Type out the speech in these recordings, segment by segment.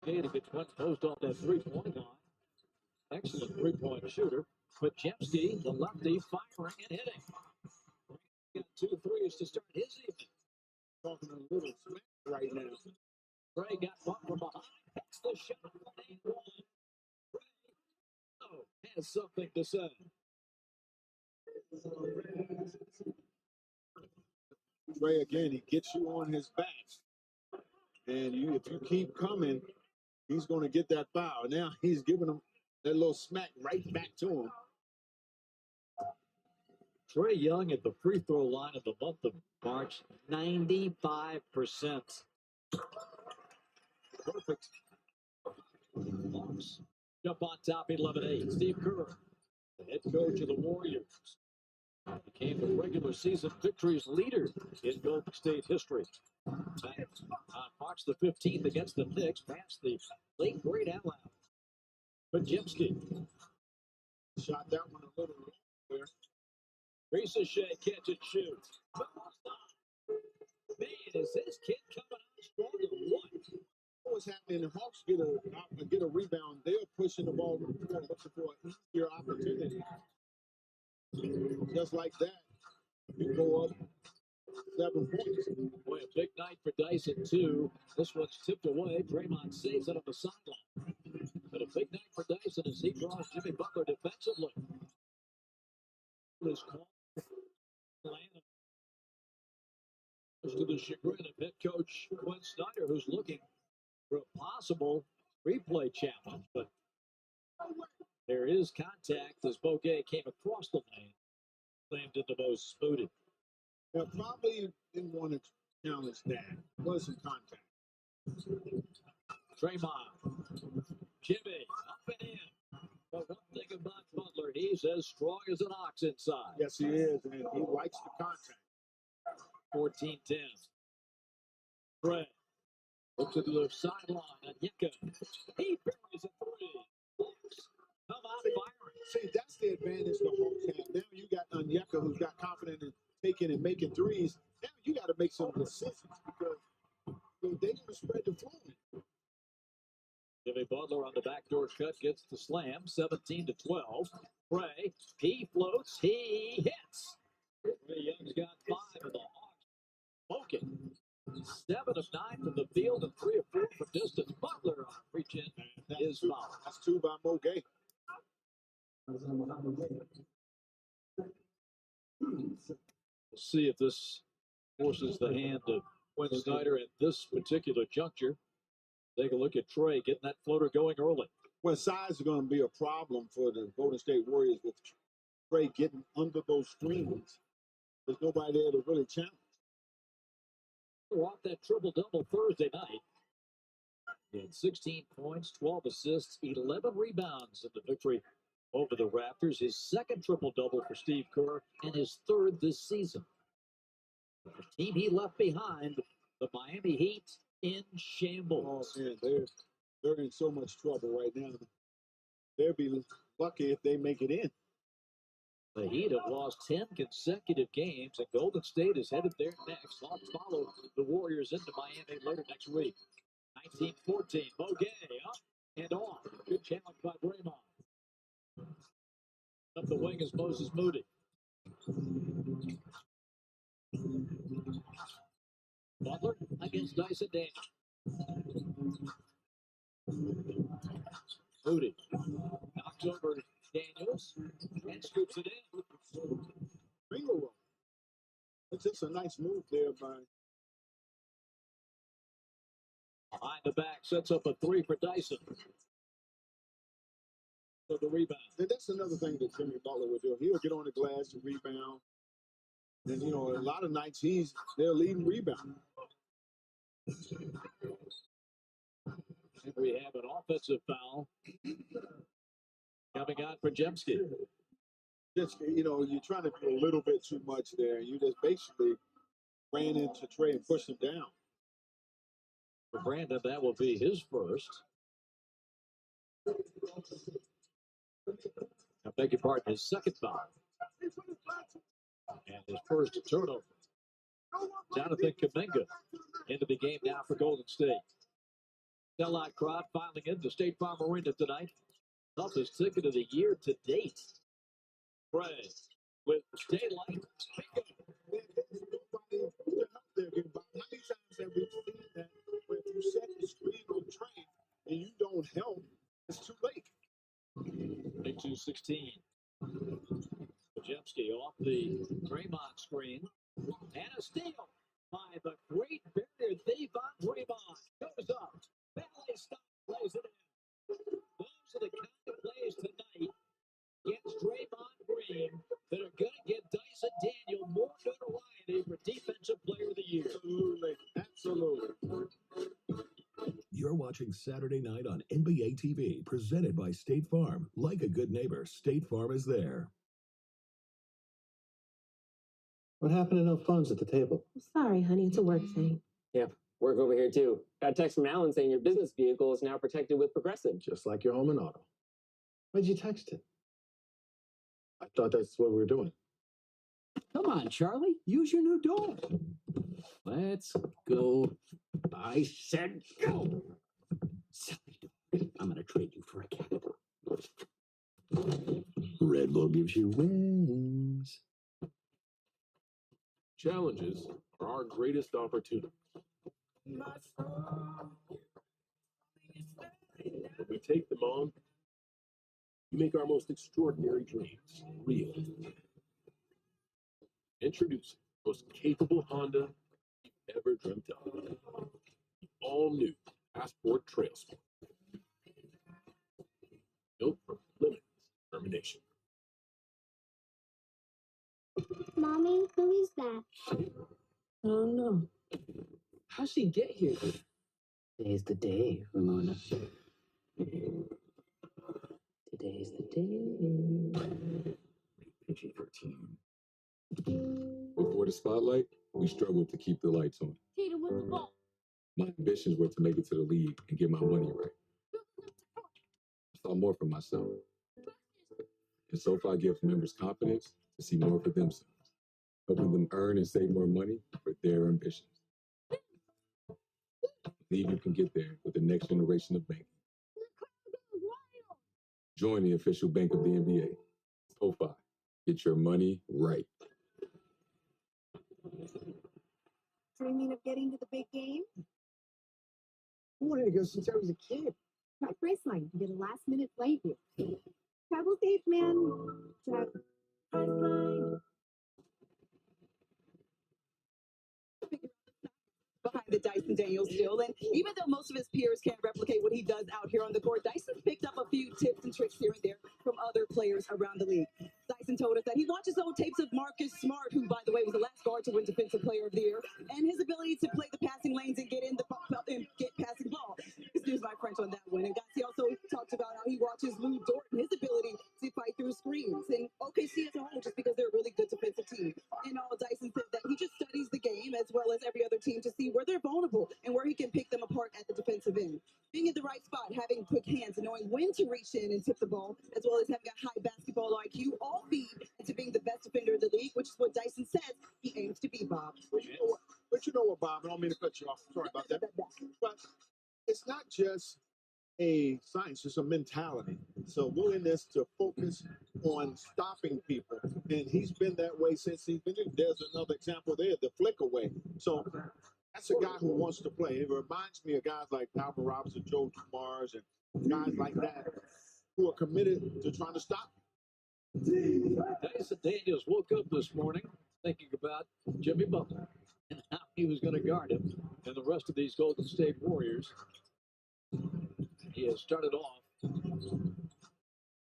To get one post off that three-point line. Excellent three-point shooter. Podziemski, the lefty, firing and hitting. Got 2 threes to start his evening. Talking a little smack right now. Trey got bumped from behind. Hits the shot. Trey has something to say. Trey, again, he gets you on his back. And if you keep coming, he's going to get that foul. Now he's giving him that little smack right back to him. Trae Young at the free throw line of the month of March, 95%. Perfect. Hawks jump on top, 11-8. Steve Kerr, the head coach of the Warriors, became the regular season victories leader in Golden State history. Back on March the 15th against the Knicks, past the late great Allen. Podziemski shot that one a little there. Ricochet catch and shoot. Man, is this kid coming out strong or what? What's happening? The Hawks get a rebound. They're pushing the ball looking for an easier opportunity. Just like that, you go up 7 points. Boy, a big night for Dyson, too. This one's tipped away. Draymond saves it on the sideline. But a big night for Dyson as he draws Jimmy Butler defensively. This call to the chagrin of head coach Quinn Snyder, who's looking for a possible replay challenge. But there is contact as Boguet came across the lane, slammed into Moses Moody. Well, probably didn't want to challenge that. There was some contact. Draymond, Jimmy, up and in. But one thing about Butler, he's as strong as an ox inside. Yes, he is, and he likes the contact. 14-10. Trey looks to the sideline. Onyeka. He buries a three. Hawks come out firing. See, that's the advantage the Hawks have. Now you got Onyeka, who's got confidence in taking and making threes. Now you got to make some decisions because they're going to spread the floor. Jimmy Butler on the backdoor cut gets the slam. 17-12. Trey, he floats. He hits. Trae Young's got 5 of the Hawks. Smoking. 7 of 9 from the field and 3 of 4 from distance. Butler on reach in is foul. That's 2 by Boguet. We'll see if this forces the hand of Quinn Snyder at this particular juncture. Take a look at Trey getting that floater going early. Well, size is going to be a problem for the Golden State Warriors with Trey getting under those screens. There's nobody there to really challenge. They're off that triple-double Thursday night. He had 16 points, 12 assists, 11 rebounds in the victory over the Raptors. His second triple-double for Steve Kerr and his third this season. The team he left behind, the Miami Heat, in shambles. Oh, man, they're in so much trouble right now. They'll be lucky if they make it in. The Heat have lost 10 consecutive games, and Golden State is headed there next. Hawks follow the Warriors into Miami later next week. 19-14, Boguet up and on. Good challenge by Draymond. Up the wing is Moses Moody. Butler against Dyson Daniels. Moody knocks over Daniels and scoops it in. Finger roll. It's just a nice move there by. Behind the back, sets up a 3 for Dyson. For the rebound. And that's another thing that Jimmy Butler would do. He'll get on the glass and rebound. And, you know, a lot of nights they're leading rebound. And we have an offensive foul coming out for Podziemski. Just, you know, you're trying to do a little bit too much there. You just basically ran into Trey and pushed him down. For Brandon, that will be his first. I beg your pardon, his second foul. And his first turnover. Jonathan Kuminga into the game now for Golden State. Sellout crowd filing into State Farm Arena tonight. Toughest ticket of the year to date. Bray with daylight. How many times have we seen that when you set the screen on train and you don't help, it's too late. 22-16. Pajemski off the Draymond screen. And a steal by the great barrier thief on Draymond. Goes up. Bailey stop, plays it in. Those are the kind of plays tonight against Draymond Green that are going to get Dyson Daniel more notoriety for Defensive Player of the Year. Absolutely. Absolutely. You're watching Saturday Night on NBA TV, presented by State Farm. Like a good neighbor, State Farm is there. What happened to no phones at the table? Sorry, honey, it's a work thing. Work over here too. Got a text from Alan saying your business vehicle is now protected with Progressive. Just like your home and auto. Why'd you text it? I thought that's what we were doing. Come on, Charlie. Use your new door. Let's go. I said go. Silly dog. I'm going to trade you for a cat. Red Bull gives you wings. Challenges are our greatest opportunity. When we take them on, we make our most extraordinary dreams real. Introducing the most capable Honda you've ever dreamt of. The all-new Passport Trail Sport. Built from limitless determination. Mommy, who is that? I don't know. How'd she get here? Today's the day, Ramona. Today's the day. PG-13. Before the spotlight, we struggled to keep the lights on. Tatum with the ball. My ambitions were to make it to the league and get my money right. I saw more for myself. And SoFi gives members confidence to see more for themselves, helping them earn and save more money for their ambitions. Believe you can get there with the next generation of banking. Join the official bank of the NBA. SoFi. Get your money right. Dreaming of getting to the big game? I wanted to go since I was a kid. Try Priceline and get a last-minute flight here. Travel safe, man. Priceline. Behind the Dyson Daniels still, and even though most of his peers can't replicate what he does out here on the court, Dyson's picked up a few tips and tricks here and there from other players around the league. Dyson told us that he watches old tapes of Marcus Smart, who, by the way, was the last guard to win Defensive Player of the Year, and his ability to play the passing lanes and get in the and get passing ball. Excuse my French on that one. And he also talked about how he watches Lou Dort and his ability to fight through screens, and OKC as a whole, just because they're a really good defensive team. And all Dyson said that he just studies the game as well as every other team to see where they're vulnerable and where he can pick them apart at the defensive end. Being in the right spot, having quick hands, and knowing when to reach in and tip the ball, as well as having a high basketball IQ, all feed into being the best defender in the league, which is what Dyson says he aims to be, Bob. But you know what, Bob? I don't mean to cut you off. Sorry about that. But it's not just a science, it's a mentality. So willingness to focus on stopping people. And he's been that way since he's been in. There's another example there, the flick away. So that's a guy who wants to play. It reminds me of guys like Alvin Robinson, Joe Dumars, and guys like that who are committed to trying to stop him. Dyson Daniels woke up this morning thinking about Jimmy Butler and how he was going to guard him and the rest of these Golden State Warriors. He has started off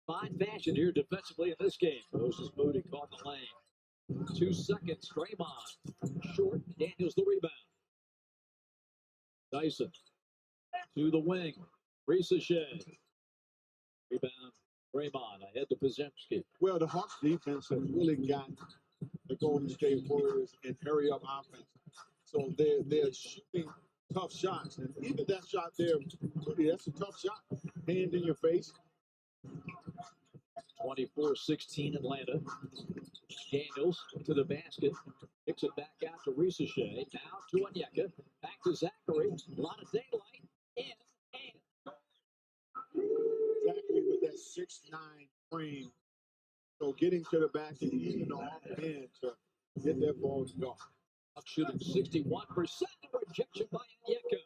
fine fashion here defensively in this game. Moses Moody caught the lane. 2 seconds, Draymond. Short, Daniels the rebound. Dyson to the wing. Ricochet. Rebound, Draymond ahead to Pajemski. Well, the Hawks defense has really got the Golden State Warriors in hurry-up offense. So they're shooting tough shots. And even that shot there, that's a tough shot. Hand in your face. 24-16 Atlanta. Daniels to the basket. Kicks it back out to Ricochet. Now to Onyeka. Back to Zachary. A lot of daylight. In exactly with that 6'9" frame. So getting to the back and using the off man to get that ball to go. Shooting 61%. Rejection by Onyeka.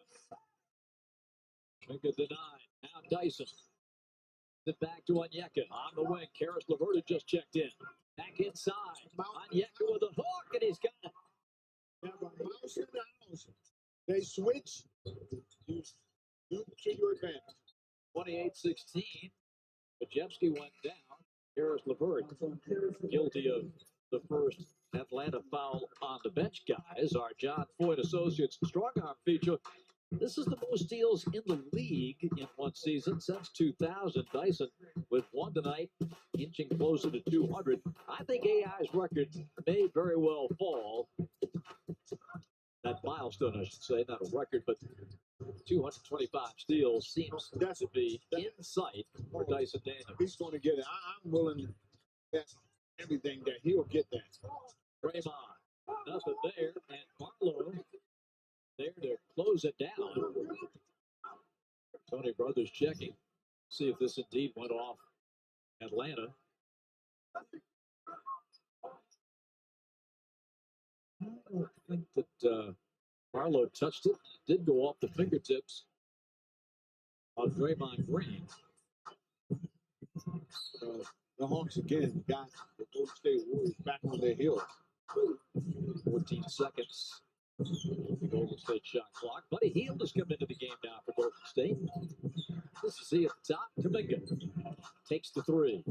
Onyeka denied. Now Dyson. It back to Onyeka. On the wing. Karis LeVert just checked in. Back inside. Onyeka with a hook, and he's got it. Have a mouse in the house. They switch. Use to your advantage. 28-16. Pajewski went down. Karis LeVert guilty of the first Atlanta foul on the bench, guys. Our John Floyd Associates strong arm feature. This is the most steals in the league in one season since 2000. Dyson with one tonight, inching closer to 200. I think AI's record may very well fall. That milestone, I should say, not a record, but 225 steals seems to be in sight for Dyson Daniels. He's going to get it. I'm willing to bet everything that he'll get that. Draymond, nothing there, and Barlow there to close it down. Tony Brothers checking, see if this indeed went off Atlanta. I don't think that Barlow touched it. It did go off the fingertips on Draymond Green. The Hawks again got the Golden State Warriors back on their heels. 14 seconds. The Golden State shot clock. Buddy Hield has come into the game now for Golden State. This is he at the top. Kuminga takes the three.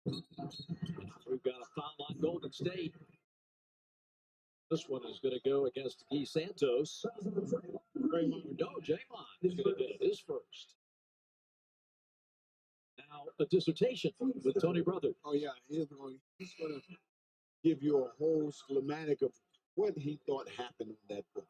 We've got a foul on Golden State. This one is going to go against Guy Santos. No, Draymond is going to get his first. Now, a dissertation with Tony Brothers. Oh, yeah. He's going to give you a whole schematic of what he thought happened on that book.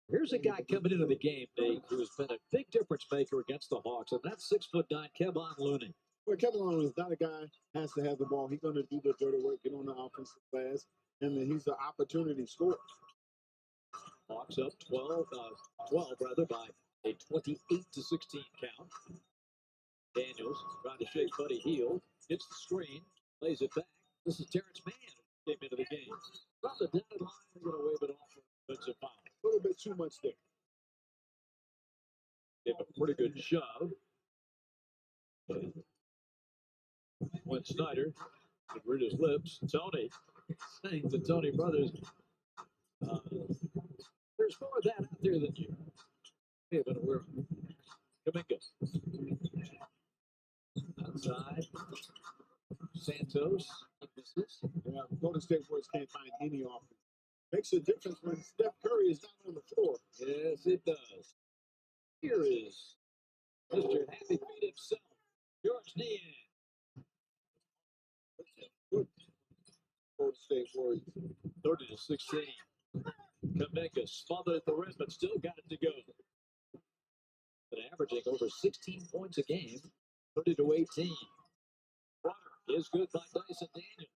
Here's a guy coming into the game, Nate, who has been a big difference maker against the Hawks, and that's 6'9" Kevon Looney. Well, Kevin Looney is not a guy has to have the ball. He's going to do the dirty work, get on the offensive glass, and then he's the opportunity scorer. Hawks up 12 by a 28-16 count. Daniels trying to shake Buddy Hield, hits the screen, lays it back. This is Terrence Mann who came into the game. From the dotted line, they're going to wave it off for an offensive foul. A little bit too much there. Gave a pretty good shove. When Snyder could read his lips, Tony saying to Tony Brothers, there's more of that out there than you. Hey, but we're Kuminga. Outside. Santos. Yeah, Golden State Warriors can't find any offense. Makes a difference when Steph Curry is not on the floor. Yes, it does. Here is Mr. Happy Feet himself, George Niang. Good Golden State Warriors. 30-16. Kuminga smothered at the rim, but still got it to go. But averaging over 16 points a game, 30-18. Runner is good by Dyson Daniels.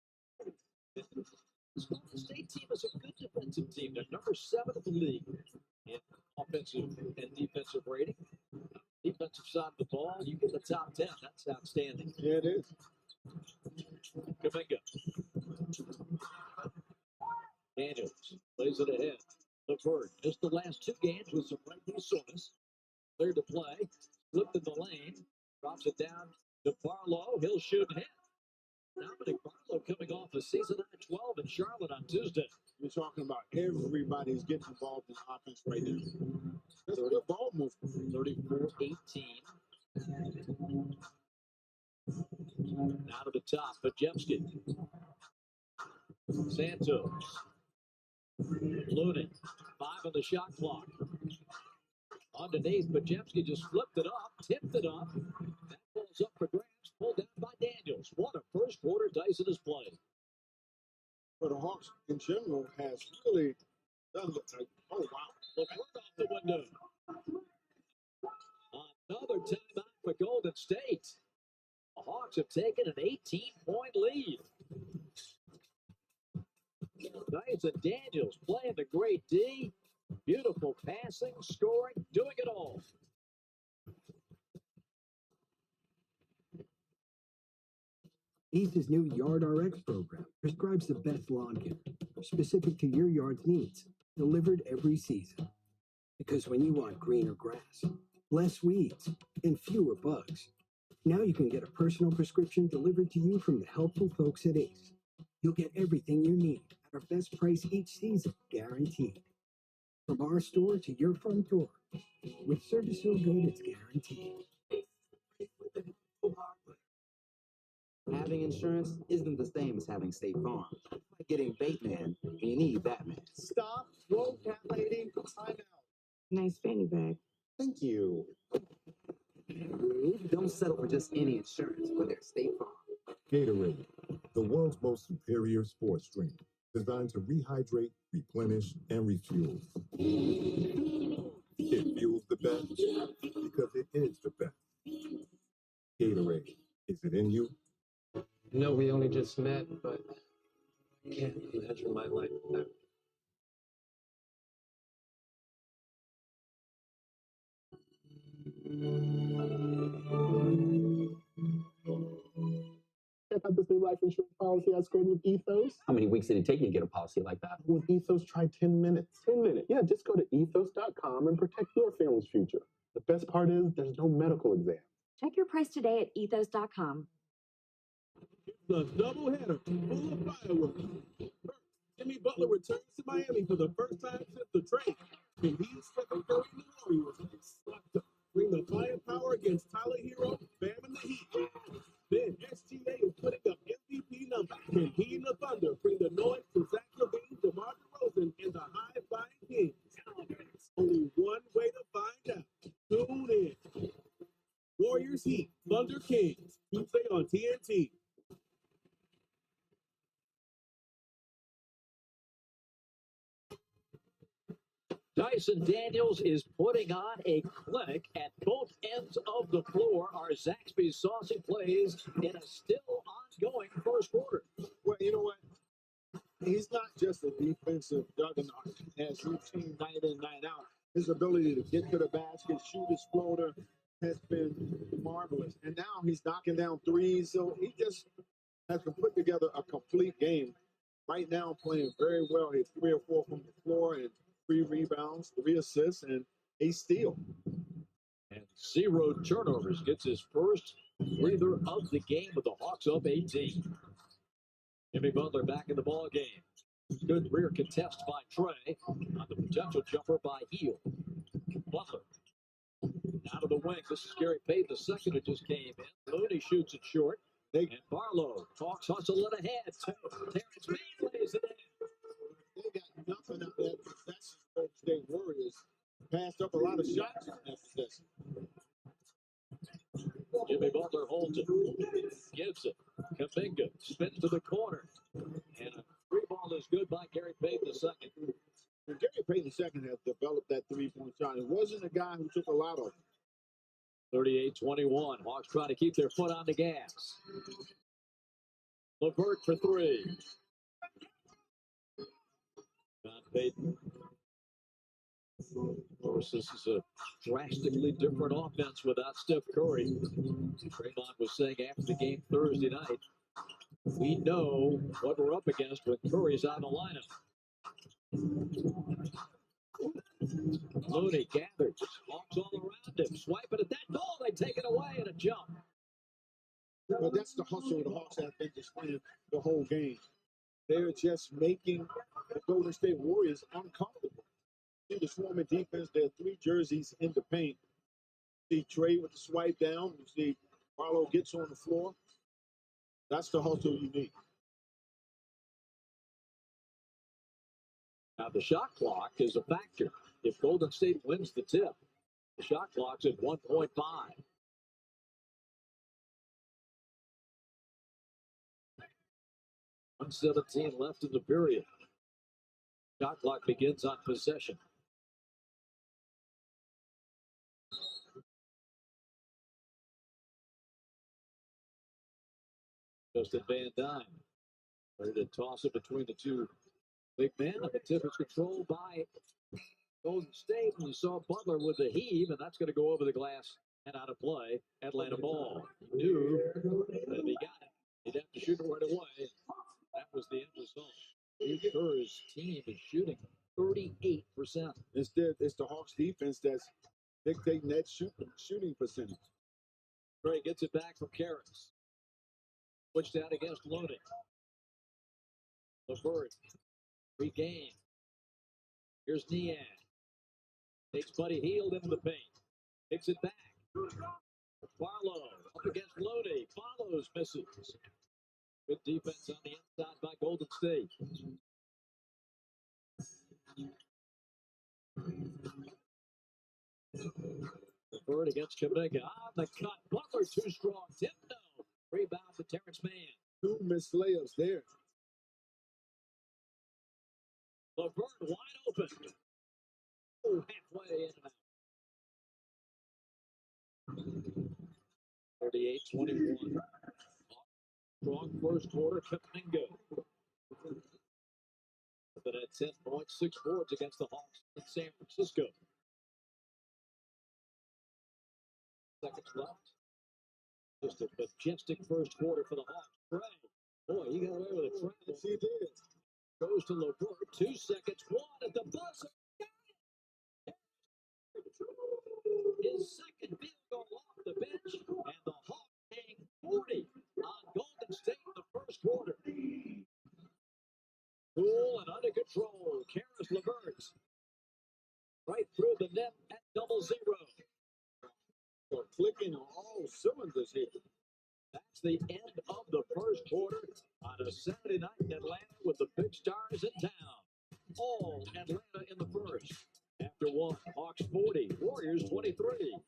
This Golden State team is a good defensive team. They're number 7 in the league in offensive and defensive rating. Defensive side of the ball, you get the top 10. That's outstanding. Yeah, it is. Kuminga. Daniels plays it ahead. LeVert, just the last 2 games with some regular soreness. Clear to play. Flipped in the lane. Drops it down to Barlow. He'll shoot and hit. Dominic Barlow coming off a season high 12 in Charlotte on Tuesday. You're talking about everybody's getting involved in offense right now. That's a good ball move. 34-18. Now to the top, Pajewski. Santos. Looney. 5 on the shot clock. Underneath, Pajewski just flipped it up, tipped it up. That ball's up for grabs, pulled down by Daniels. What a first quarter Dyson has played. But the Hawks in general has really done the oh wow. LeVert off the window. Another timeout for Golden State. The Hawks have taken an 18-point lead. Dyson Daniels playing the great D. Beautiful passing, scoring, doing it all. Ace's new Yard RX program prescribes the best lawn care, specific to your yard's needs, delivered every season. Because when you want greener grass, less weeds, and fewer bugs, now you can get a personal prescription delivered to you from the helpful folks at Ace. You'll get everything you need at our best price each season, guaranteed. From our store to your front door, with service so good it's guaranteed. Having insurance isn't the same as having State Farm. It's like getting Bateman when you need Batman. Stop. Whoa, cat lady. Time out. Nice fanny bag. Thank you. Don't settle for just any insurance when there's State Farm. Gatorade, the world's most superior sports drink, designed to rehydrate, replenish, and refuel. It fuels the best because it is the best. Gatorade, is it in you? No, we only just met, but I can't imagine my life without. Check out this new life insurance policy I scored with Ethos. How many weeks did it take you to get a policy like that? With Ethos, try 10 minutes. 10 minutes? Yeah, just go to ethos.com and protect your family's future. The best part is there's no medical exam. Check your price today at ethos.com. The doubleheader full of fireworks. First, Jimmy Butler returns to Miami for the first time since the trade. And he's Stephen Curry and the Warriors to bring the firepower against Tyler Hero, Bam and the Heat. Then SGA is putting up MVP numbers. Can he and the Thunder bring the noise to Zach LaVine, DeMar DeRozan, and the high-flying Kings? Only one way to find out. Tune in. Warriors Heat, Thunder Kings, Tuesday on TNT. Dyson Daniels is putting on a clinic at both ends of the floor. Our Zaxby's saucy plays in a still ongoing first quarter. Well, you know what? He's not just a defensive juggernaut as we've seen night in, night out. His ability to get to the basket, shoot his floater has been marvelous. And now he's knocking down threes. So he just has to put together a complete game. Right now, playing very well. He's 3 or 4 from the floor and 3 rebounds, 3 assists, and a steal. And 0 turnovers. Gets his first breather of the game with the Hawks up 18. Jimmy Butler back in the ball game. Good rear contest by Trey on the potential jumper by Hield. Butler out of the wing. This is Gary Payton, the second who just came in. Looney shoots it short. And Barlow talks hustle it ahead. Terrence Mann lays it in. They got nothing out there. That's Golden State Warriors. Passed up a lot of shots in that possession. Jimmy Butler holds it. Gives it. Kuminga spins to the corner. And a free ball is good by Gary Payton II. And Gary Payton II has developed that three-point shot. It wasn't a guy who took a lot of 38-21. Hawks trying to keep their foot on the gas. LeVert for 3. John Payton. Of course, this is a drastically different offense without Steph Curry. Draymond was saying after the game Thursday night, we know what we're up against when Curry's out of the lineup. Looney gathers, Hawks all around him, swiping at that ball, they take it away and a jump. Well, that's the hustle the Hawks have been displaying the whole game. They're just making the Golden State Warriors uncomfortable. See the swarming defense, there are 3 jerseys in the paint. See Trey with the swipe down. You see Barlow gets on the floor. That's the hustle you need. Now the shot clock is a factor. If Golden State wins the tip, the shot clock's at 1.5. 1:17 left in the period. Shot clock begins on possession. Justin Van Dyne ready to toss it between the two big men. The tip is controlled by Golden State. And you saw Butler with the heave, and that's going to go over the glass and out of play. Atlanta ball. He knew that if he got it, He'd have to shoot it right away. That was the end result. Steve Kerr's team is shooting 38%. Instead, it's the Hawks defense that's dictating that shooting percentage. Trey gets it back from Karras. Switched out against Looney. LeVert regained. Here's Niang. Takes Buddy Hield into the paint. Kicks it back. Barlow up against Looney. Follows, misses. Good defense on the inside by Golden State. LeVert against Kuminga. On the cut. Butler too strong. Thibodeau. Rebound to Terrence Mann. 2 missed layups there. LeVert wide open. Oh, halfway in and out. 38-21. Strong first quarter. Kuminga. But at 10 points, 6 boards against the Hawks in San Francisco. Seconds left. Just a majestic first quarter for the Hawks. Trey. Boy, he got away with a travel. Yes, he did. Goes to LeVert. 2 seconds. 1 at the buzzer. Got it. His second field goal off the bench. And the Hawks hang 40 on Golden State in the first quarter. Cool and under control. Karis LeVert. Right through the net at 0-0. So clicking on all cylinders here. That's the end of the first quarter on a Saturday night in Atlanta with the big stars in town. All Atlanta in the first. After one, Hawks 40, Warriors 23.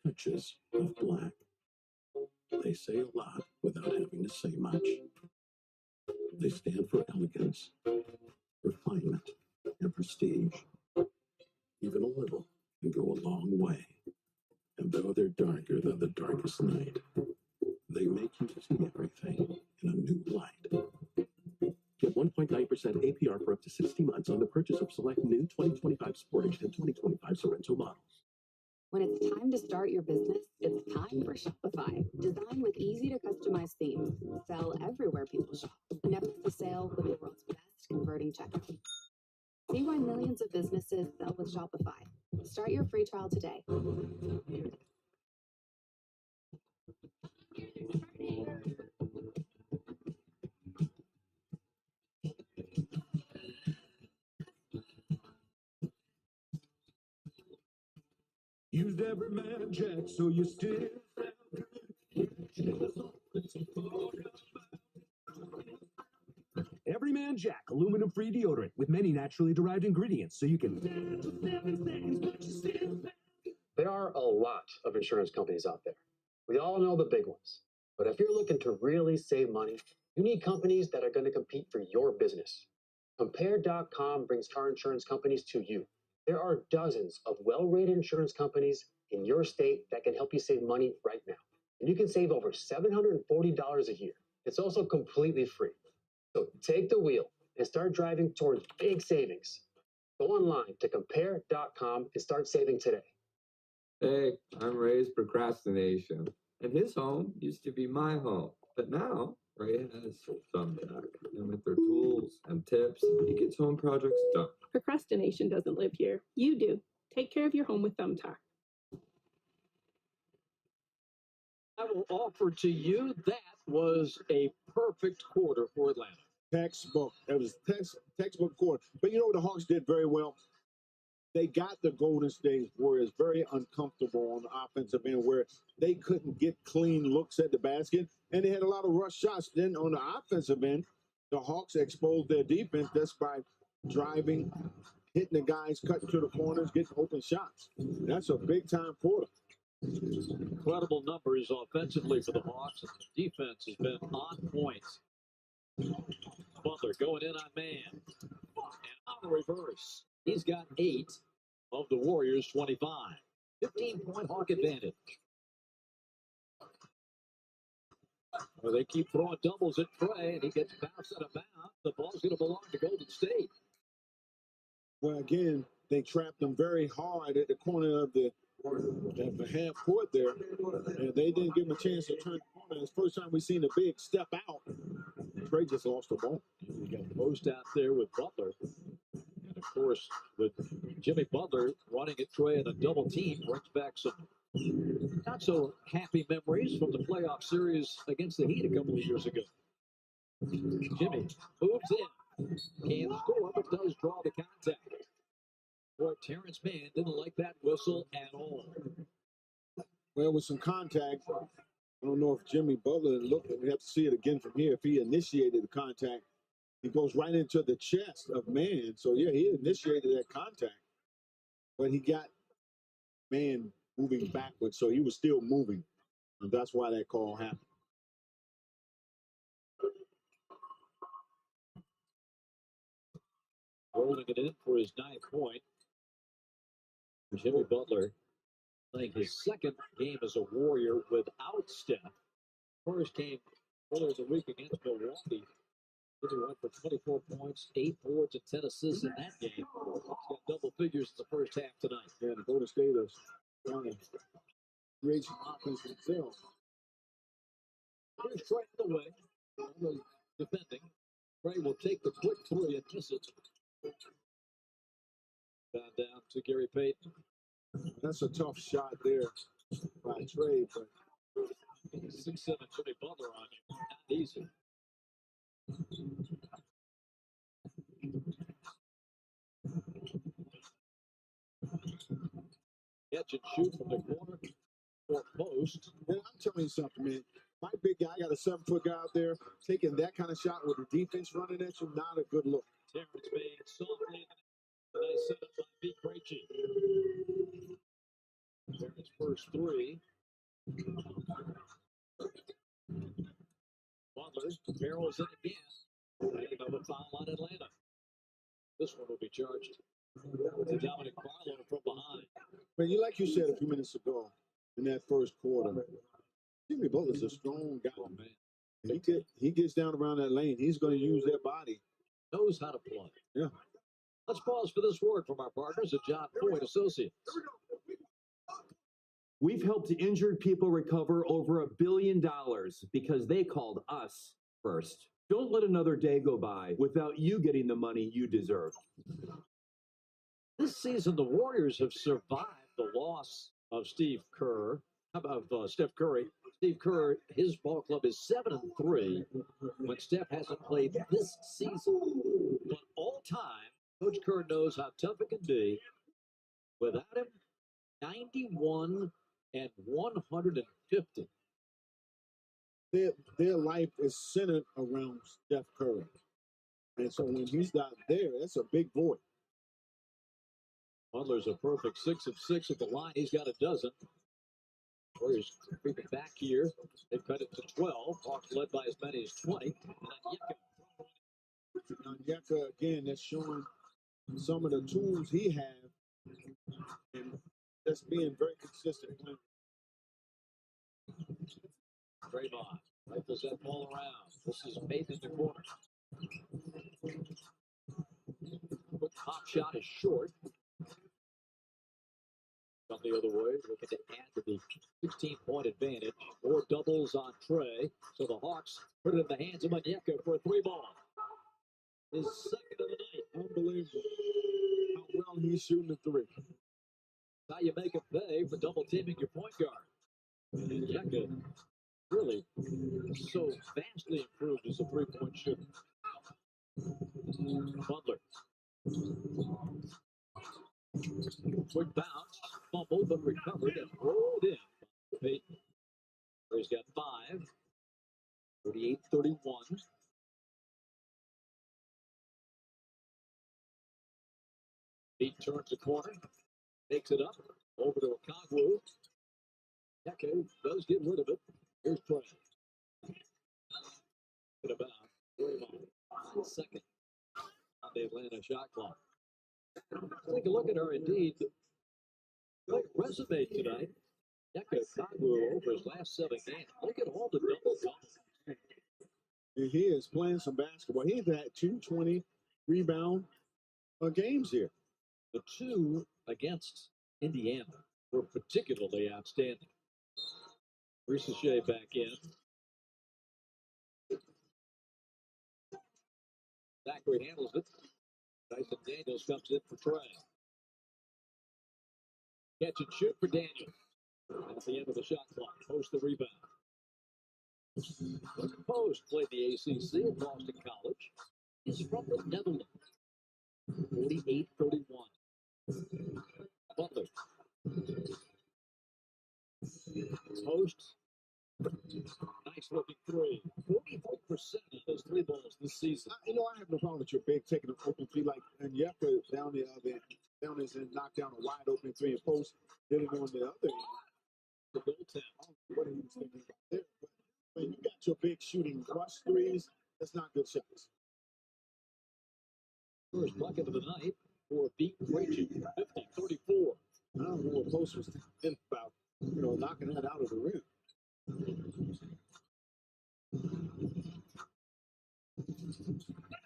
Touches of black. They say a lot without having to say much. They stand for elegance, refinement, and prestige. Even a little can go a long way. And though they're darker than the darkest night, they make you see everything in a new light. Get 1.9% APR for up to 60 months on the purchase of select new 2025 Sportage and 2025 Sorrento models. When it's time to start your business, it's time for Shopify. Designed with easy to customize themes, sell everywhere people shop. Never for sale with the world's best converting checkout. See why millions of businesses sell with Shopify. Start your free trial today. Used every man jack, so you still Everyman Jack, aluminum-free deodorant with many naturally derived ingredients, so you can. There are a lot of insurance companies out there. We all know the big ones. But if you're looking to really save money, you need companies that are going to compete for your business. Compare.com brings car insurance companies to you. There are dozens of well-rated insurance companies in your state that can help you save money right now. And you can save over $740 a year. It's also completely free. So take the wheel and start driving towards big savings. Go online to compare.com and start saving today. Hey, I'm Ray's procrastination. And his home used to be my home. But now, Ray has Thumbtack. And with their tools and tips, he gets home projects done. Procrastination doesn't live here. You do. Take care of your home with Thumbtack. I will offer to you that was a perfect quarter for Atlanta. Textbook. It was textbook quarter. But you know what the Hawks did very well? They got the Golden State Warriors very uncomfortable on the offensive end where they couldn't get clean looks at the basket, and they had a lot of rush shots. Then on the offensive end, the Hawks exposed their defense just by driving, hitting the guys, cutting to the corners, getting open shots. That's a big-time quarter. Incredible numbers offensively for the Hawks. The defense has been on point. Butler going in on man. And on the reverse, he's got 8 of the Warriors' 25. 15-point Hawk advantage. Well, they keep throwing doubles at Trey, and he gets bounced out of bounds. The ball's going to belong to Golden State. Well, again, they trapped him very hard at the corner of the half court there, and they didn't give him a chance to turn the corner. It's the first time we've seen a big step out. Trey just lost the ball. You got Post out there with Butler. And of course, with Jimmy Butler running at Trey in a double team, brings back some not so happy memories from the playoff series against the Heat a couple of years ago. Jimmy moves in. Can't score, but does draw the contact. Boy, Terrence Mann didn't like that whistle at all. Well, with some contact, I don't know if Jimmy Butler looked, we have to see it again from here. If he initiated the contact, he goes right into the chest of Mann. So, yeah, he initiated that contact. But he got Mann moving backwards, so he was still moving. And that's why that call happened. Rolling it in for his 9th point. Jimmy Butler playing his second game as a Warrior without Steph. First game earlier in the week against Milwaukee. Jimmy went for 24 points, 8 boards, and 10 assists in that game. He's got double figures in the first half tonight. Yeah, the Golden State is trying to create some offense themselves. Here's Trey in the way. Defending. Trey will take the quick three and miss it. Down to Gary Payton. That's a tough shot there by Trey, but 6'7" Jimmy Butler on you. Not easy. Catch and shoot from the corner for Post. And I'm telling you something, man. My big guy got a 7-foot guy out there taking that kind of shot with the defense running at you. Not a good look. Terrence Mann softly. A nice setup by B. Krejci. Terrence first three. Butler barrels in again. Another foul on Atlanta. This one will be charged to Dominic Barlow from behind. But like you said a few minutes ago in that first quarter, Jimmy Butler's a strong guy. Oh, man. He gets down around that lane. He's going to use that body. Knows how to play. Yeah. Let's pause for this word from our partners at John Floyd Associates. We've helped injured people recover over $1 billion because they called us first. Don't let another day go by without you getting the money you deserve. This season, the Warriors have survived the loss of Steph Curry. Steve Kerr, his ball club is 7-3 when Steph hasn't played this season. But all time, Coach Kerr knows how tough it can be. Without him, 91 and 150. Their life is centered around Steph Curry. And so when he's not there, that's a big void. Butler's a perfect 6 of 6 at the line. He's got a dozen. Warriors creeping back here. They cut it to 12. Hawks led by as many as 20. And Onyeka, again, that's showing some of the tools he has and just being very consistent. Draymond rifles that ball around. This is Payton in the corner. Quick pop shot is short. Come the other way, looking to add to the 16-point advantage. More doubles on Trey. So the Hawks put it in the hands of Onyeka for a 3-ball. His second of the night. Unbelievable how well he's shooting the three. How you make a pay for double teaming your point guard. Onyeka really so vastly improved as a 3-point shooter. Butler. Quick bounce, fumbled but recovered and rolled in. Payton. He's got 5. 38-31. He turns the corner, takes it up, over to Okongwu. Onyeka does get rid of it. Here's Trey. At about Draymond, second on the Atlanta shot clock. Take a look at her, indeed. Great resume tonight. Okongwu over his last 7 games. Look at all the double doubles. And he is playing some basketball. He's had 220 rebound games here. The two against Indiana were particularly outstanding. Ricochet back in. Zachary handles it. Dyson Daniels comes in for Trey. Catch and shoot for Daniels. At the end of the shot clock, Post the rebound. Post played the ACC at Boston College. He's from the Netherlands. 48-31. Butler. Post. Nice looking three. 44% of those three balls this season. You know, I have no problem with your big taking an open three like and Yepka down the other end. Down his end, knocked down a wide open three and Post did it on the other end. The goaltender. I don't know what he was thinking about there, but when you got your big shooting rush threes, that's not good shots. First bucket of the night for Pete Krejci, 50-34. I don't know what Post was thinking about, knocking that out of the rim.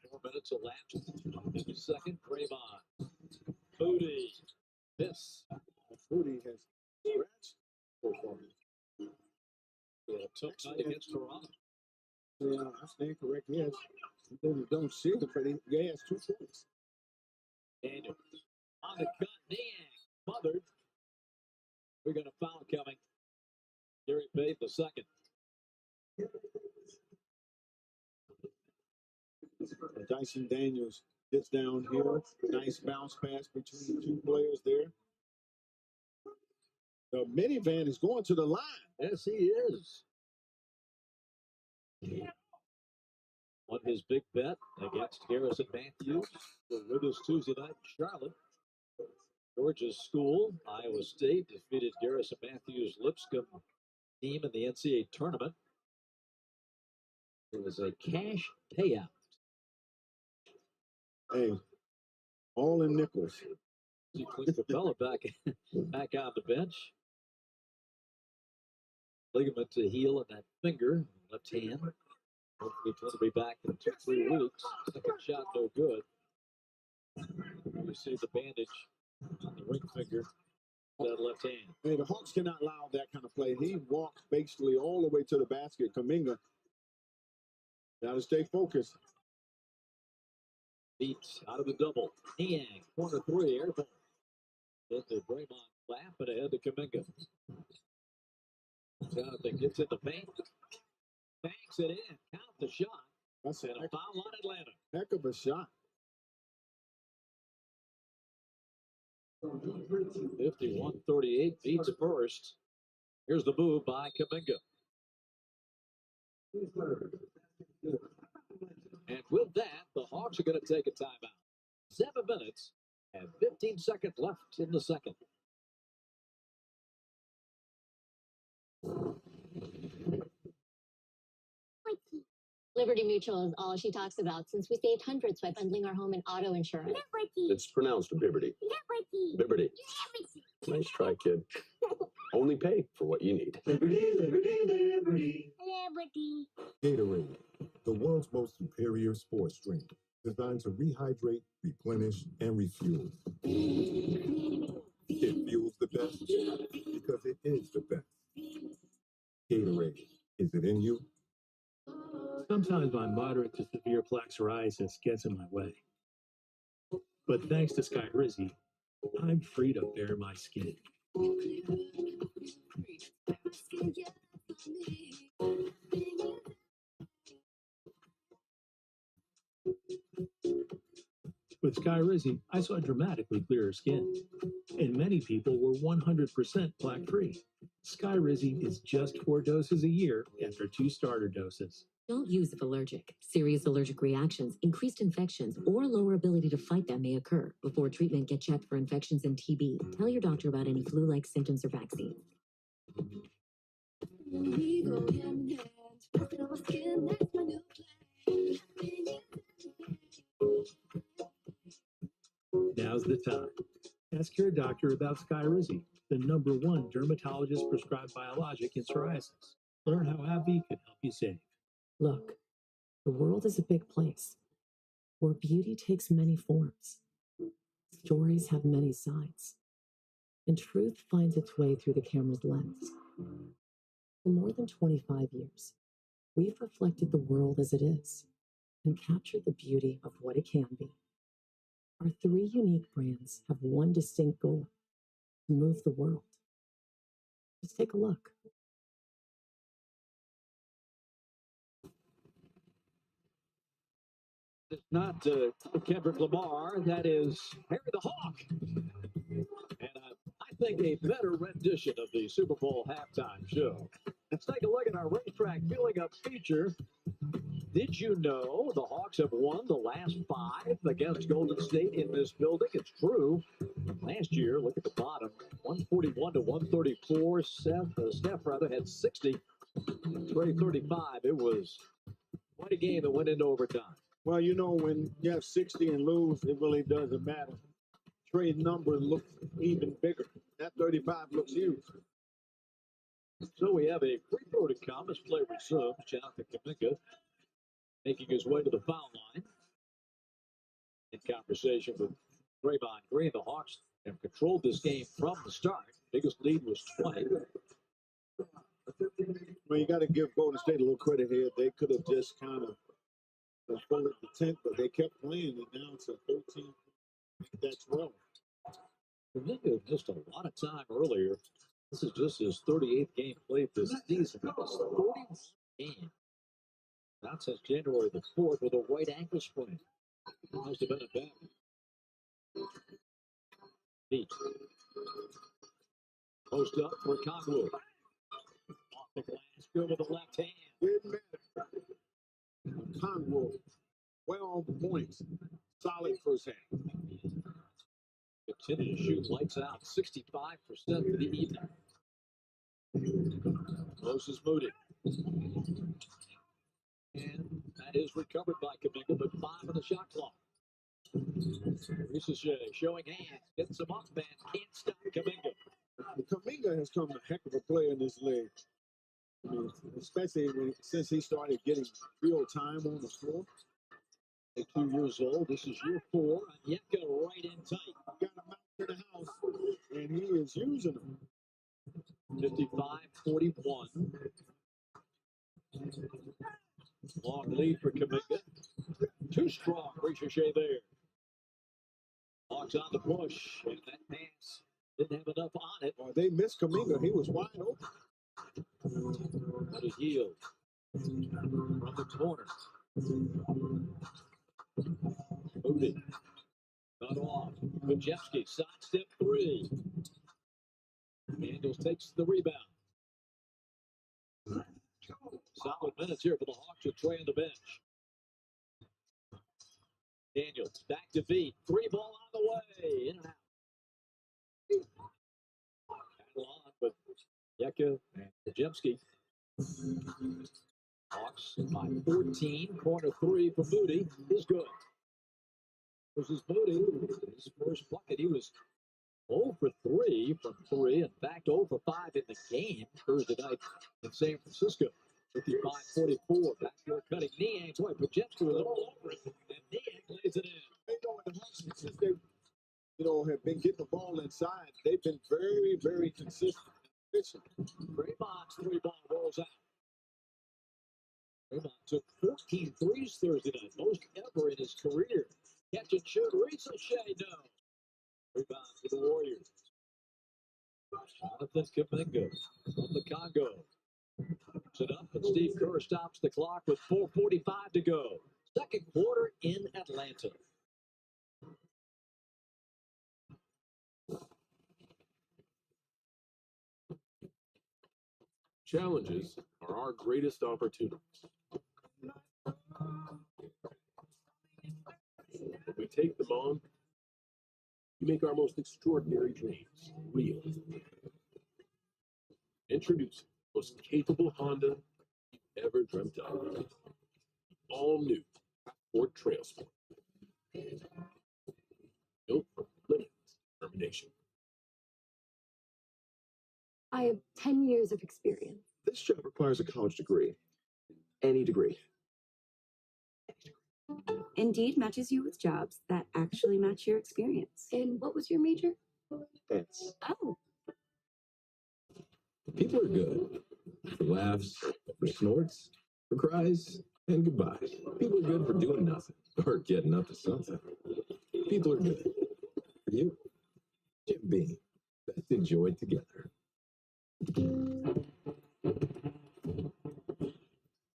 4 minutes elapsed in the second. Draymond. Moody. Miss. Moody has scratched so far. Yeah, tough night against Toronto. Yeah, I stand correct. Yes. They don't see it, but he has 2 points. Daniels. On the cut. Niang. Smothered. We got a foul coming. Gary Payton the second. Dyson Daniels gets down here. Nice bounce pass between 2 players there. The minivan is going to the line. Yes, he is. Won his big bet against Garrison Matthews. With us Tuesday night in Charlotte. Georgia's school, Iowa State, defeated Garrison Matthews' Lipscomb team in the NCAA tournament. It was a cash payout. Hey, all in nickels. See Clint Capella back on the bench. Ligament to heel in that finger, left hand. Hopefully it's going to be back in 2-3 weeks. Second shot, no good. You see the bandage on the ring finger, that left hand. Hey, the Hawks cannot allow that kind of play. He walked basically all the way to the basket. Kuminga got to stay focused. Beats out of the double. Niang, corner three, air ball. Into Draymond's lap and ahead to Kuminga. Jonathan gets in the paint. Banks it in. Count the shot. That's and a foul on Atlanta. Heck of a shot. 51-38 beats first. Here's the move by Kuminga. And with that, the Hawks are going to take a timeout. 7 minutes and 15 seconds left in the second. Liberty Mutual is all she talks about since we saved hundreds by bundling our home and auto insurance. It's pronounced Biberty. Biberty. Nice try, kid. Only pay for what you need. Liberty. Gatorade, the world's most superior sports drink, designed to rehydrate, replenish, and refuel. It fuels the best because it is the best. Gatorade, is it in you? Sometimes my moderate to severe plaque psoriasis gets in my way. But thanks to Skyrizi, I'm free to bare my skin. With Skyrizi, I saw dramatically clearer skin, and many people were 100% plaque-free. Skyrizi is just 4 doses a year after 2 starter doses. Don't use if allergic. Serious allergic reactions, increased infections, or lower ability to fight them may occur. Before treatment, get checked for infections and TB. Tell your doctor about any flu-like symptoms or vaccines. Now's the time. Ask your doctor about Skyrizi, the #1 dermatologist-prescribed biologic in psoriasis. Learn how AbbVie can help you save. Look, the world is a big place where beauty takes many forms. Stories have many sides, and truth finds its way through the camera's lens. For more than 25 years, we've reflected the world as it is and captured the beauty of what it can be. Our three unique brands have one distinct goal: to move the world. Just take a look. It's not Kendrick Lamar. That is Harry the Hawk. And I think a better rendition of the Super Bowl halftime show. Let's take a look at our racetrack filling up feature. Did you know the Hawks have won the last 5 against Golden State in this building? It's true. Last year, look at the bottom, 141 to 134. Steph had 60. Trey 35. It was quite a game that went into overtime. Well, you know, when you have 60 and lose, it really doesn't matter. Trey's number looks even bigger. That 35 looks huge. So we have a free throw to come as play resumes. Jonathan Kuminga making his way to the foul line. In conversation with Draymond Green, the Hawks have controlled this game from the start. Biggest lead was 20. Well, you got to give Golden State a little credit here. They could have just kind of folded the tent, but they kept playing it down to 13. That's well. Kuminga missed a lot of time earlier. This is just his 38th game played this season. That was 41 game. Not since January the 4th with a right ankle sprain. Must have been a bad. Heat. Post up for Conwood. Off the glass, good with the left hand. Didn't matter. Conwood, 12 points. Solid first half. Continue to shoot lights out. 65% for the evening. Close Moody. And that is recovered by Kuminga, but 5 on the shot clock. Ricochet showing hands, gets him up, man. Can't stop Kuminga. Kuminga has come a heck of a player in this league. I mean, especially since he started getting real time on the floor. 2 years old. This is year 4. Onyeka right in tight. Got him out to the house, and he is using them. 55-41. Long lead for Kuminga. Too strong. Ricochet there. Hawks on the push, and that pass didn't have enough on it. Oh, they missed Kuminga. He was wide open. But he healed from the corner. Moody. Cut off. Majewski, sidestep 3. Daniels takes the rebound. Solid minutes here for the Hawks with Trey on the bench. Daniels back to beat. 3 ball on the way. In and out. Battle on with Yeka and Majewski. Hawks by 14. Corner 3 for Moody is good. This is Moody. His first bucket. He was 0 for 3 from 3. In fact, 0 for 5 in the game Thursday night in San Francisco. 55-44. Backdoor cutting. Niang. Boy, Majewski was all over it. And Niang lays it in. They know in the Hawks, since they, have been getting the ball inside, they've been very, very consistent. Draymond's 3-ball rolls out. Draymond took 14 threes Thursday night, most ever in his career. Catch and shoot. Ricochet, no. Rebound for the Warriors. Jonathan Kuminga from the Congo. Puts it up, and Steve Kerr stops the clock with 4:45 to go. Second quarter in Atlanta. Challenges are our greatest opportunities. When we take them on, we make our most extraordinary dreams real. Introducing the most capable Honda you've ever dreamt of. All new Ford Trail Sport. Built for limitless determination. I have 10 years of experience. This job requires a college degree. Any degree. Indeed matches you with jobs that actually match your experience. And what was your major? Dance. Oh, People are good. For laughs, for snorts, for cries, and goodbyes. People are good for doing nothing or getting up to something. People are good. For you, Jim Beam. Let's enjoy it together.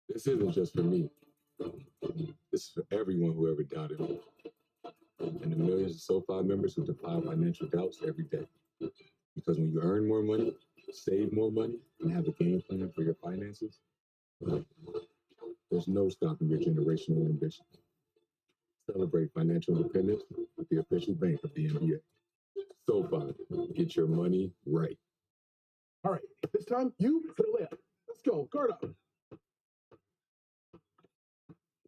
This isn't just for me. This is for everyone who ever doubted me. And the millions of SoFi members who defy financial doubts every day. Because when you earn more money, save more money, and have a game plan for your finances, well, there's no stopping your generational ambition. Celebrate financial independence with the official bank of the NBA. SoFi, get your money right. All right, this time you for the layup. Let's go. Guard up.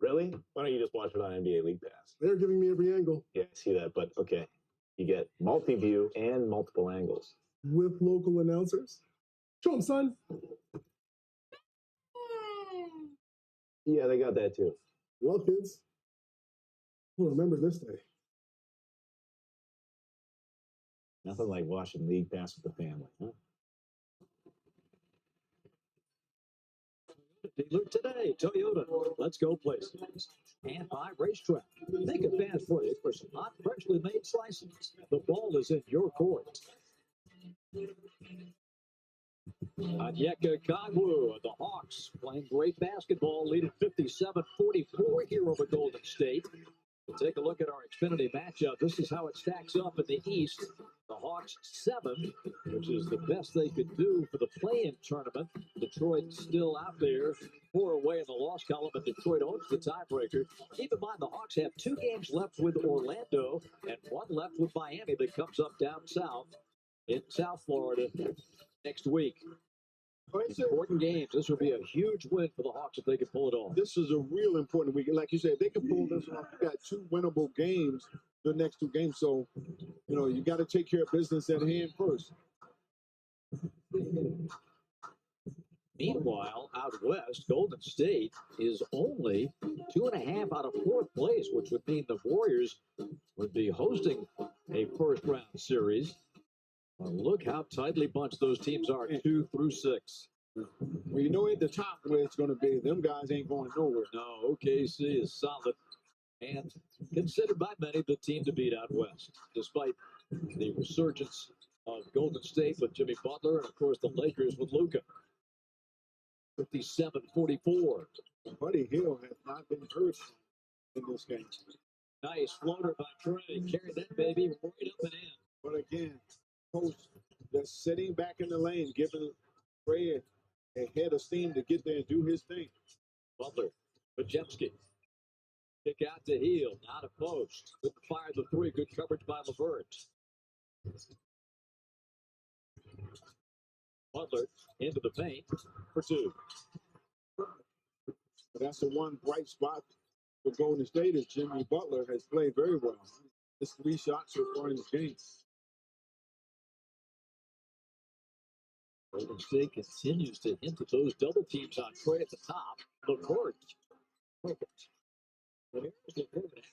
Really? Why don't you just watch it on NBA League Pass? They're giving me every angle Yeah, I see that, but okay. You get multi-view and multiple angles. with local announcers. Show them, son. Yeah, they got that too. Well, kids, we'll remember this day. Nothing like watching League Pass with the family, huh? Dealer today, Toyota. Let's go places. And by Racetrack. Make a fast break for some hot, freshly made slices. The ball is in your court. Onyeka Okongwu of the Hawks playing great basketball, leading 57-44 here over Golden State. We'll take a look at our Xfinity matchup. This is how it stacks up in the East. The Hawks 7, which is the best they could do for the play-in tournament. Detroit still out there, 4 away in the loss column, and Detroit owns the tiebreaker. Keep in mind the Hawks have 2 games left with Orlando and 1 left with Miami that comes up down south in South Florida next week. Important games. This will be a huge win for the Hawks if they can pull it off. This is a real important weekend. Like you said, if they can pull this off, you got 2 winnable games the next 2 games. So, you got to take care of business at hand first. Meanwhile, out west, Golden State is only 2.5 out of 4th place, which would mean the Warriors would be hosting a first-round series. Look how tightly bunched those teams are, 2 through 6. Well, you know at the top where it's going to be. Them guys ain't going nowhere. No, OKC is solid and considered by many the team to beat out west, despite the resurgence of Golden State with Jimmy Butler and, of course, the Lakers with Luka. 57-44. Buddy Hield has not been hurt in this game. Nice floater by Trey. Carried that baby right up and in. But again, Post just sitting back in the lane, giving Trey a head of steam to get there and do his thing. Butler, Pajemski. Kick out to Hield, not a post. Good fire the 3. Good coverage by LeVert. Butler into the paint for 2. But that's the one bright spot for Golden State is Jimmy Butler has played very well. His 3 shots so far in this game. Golden State continues to hint at those double teams on Trey at the top. LeVert. Perfect. LeVert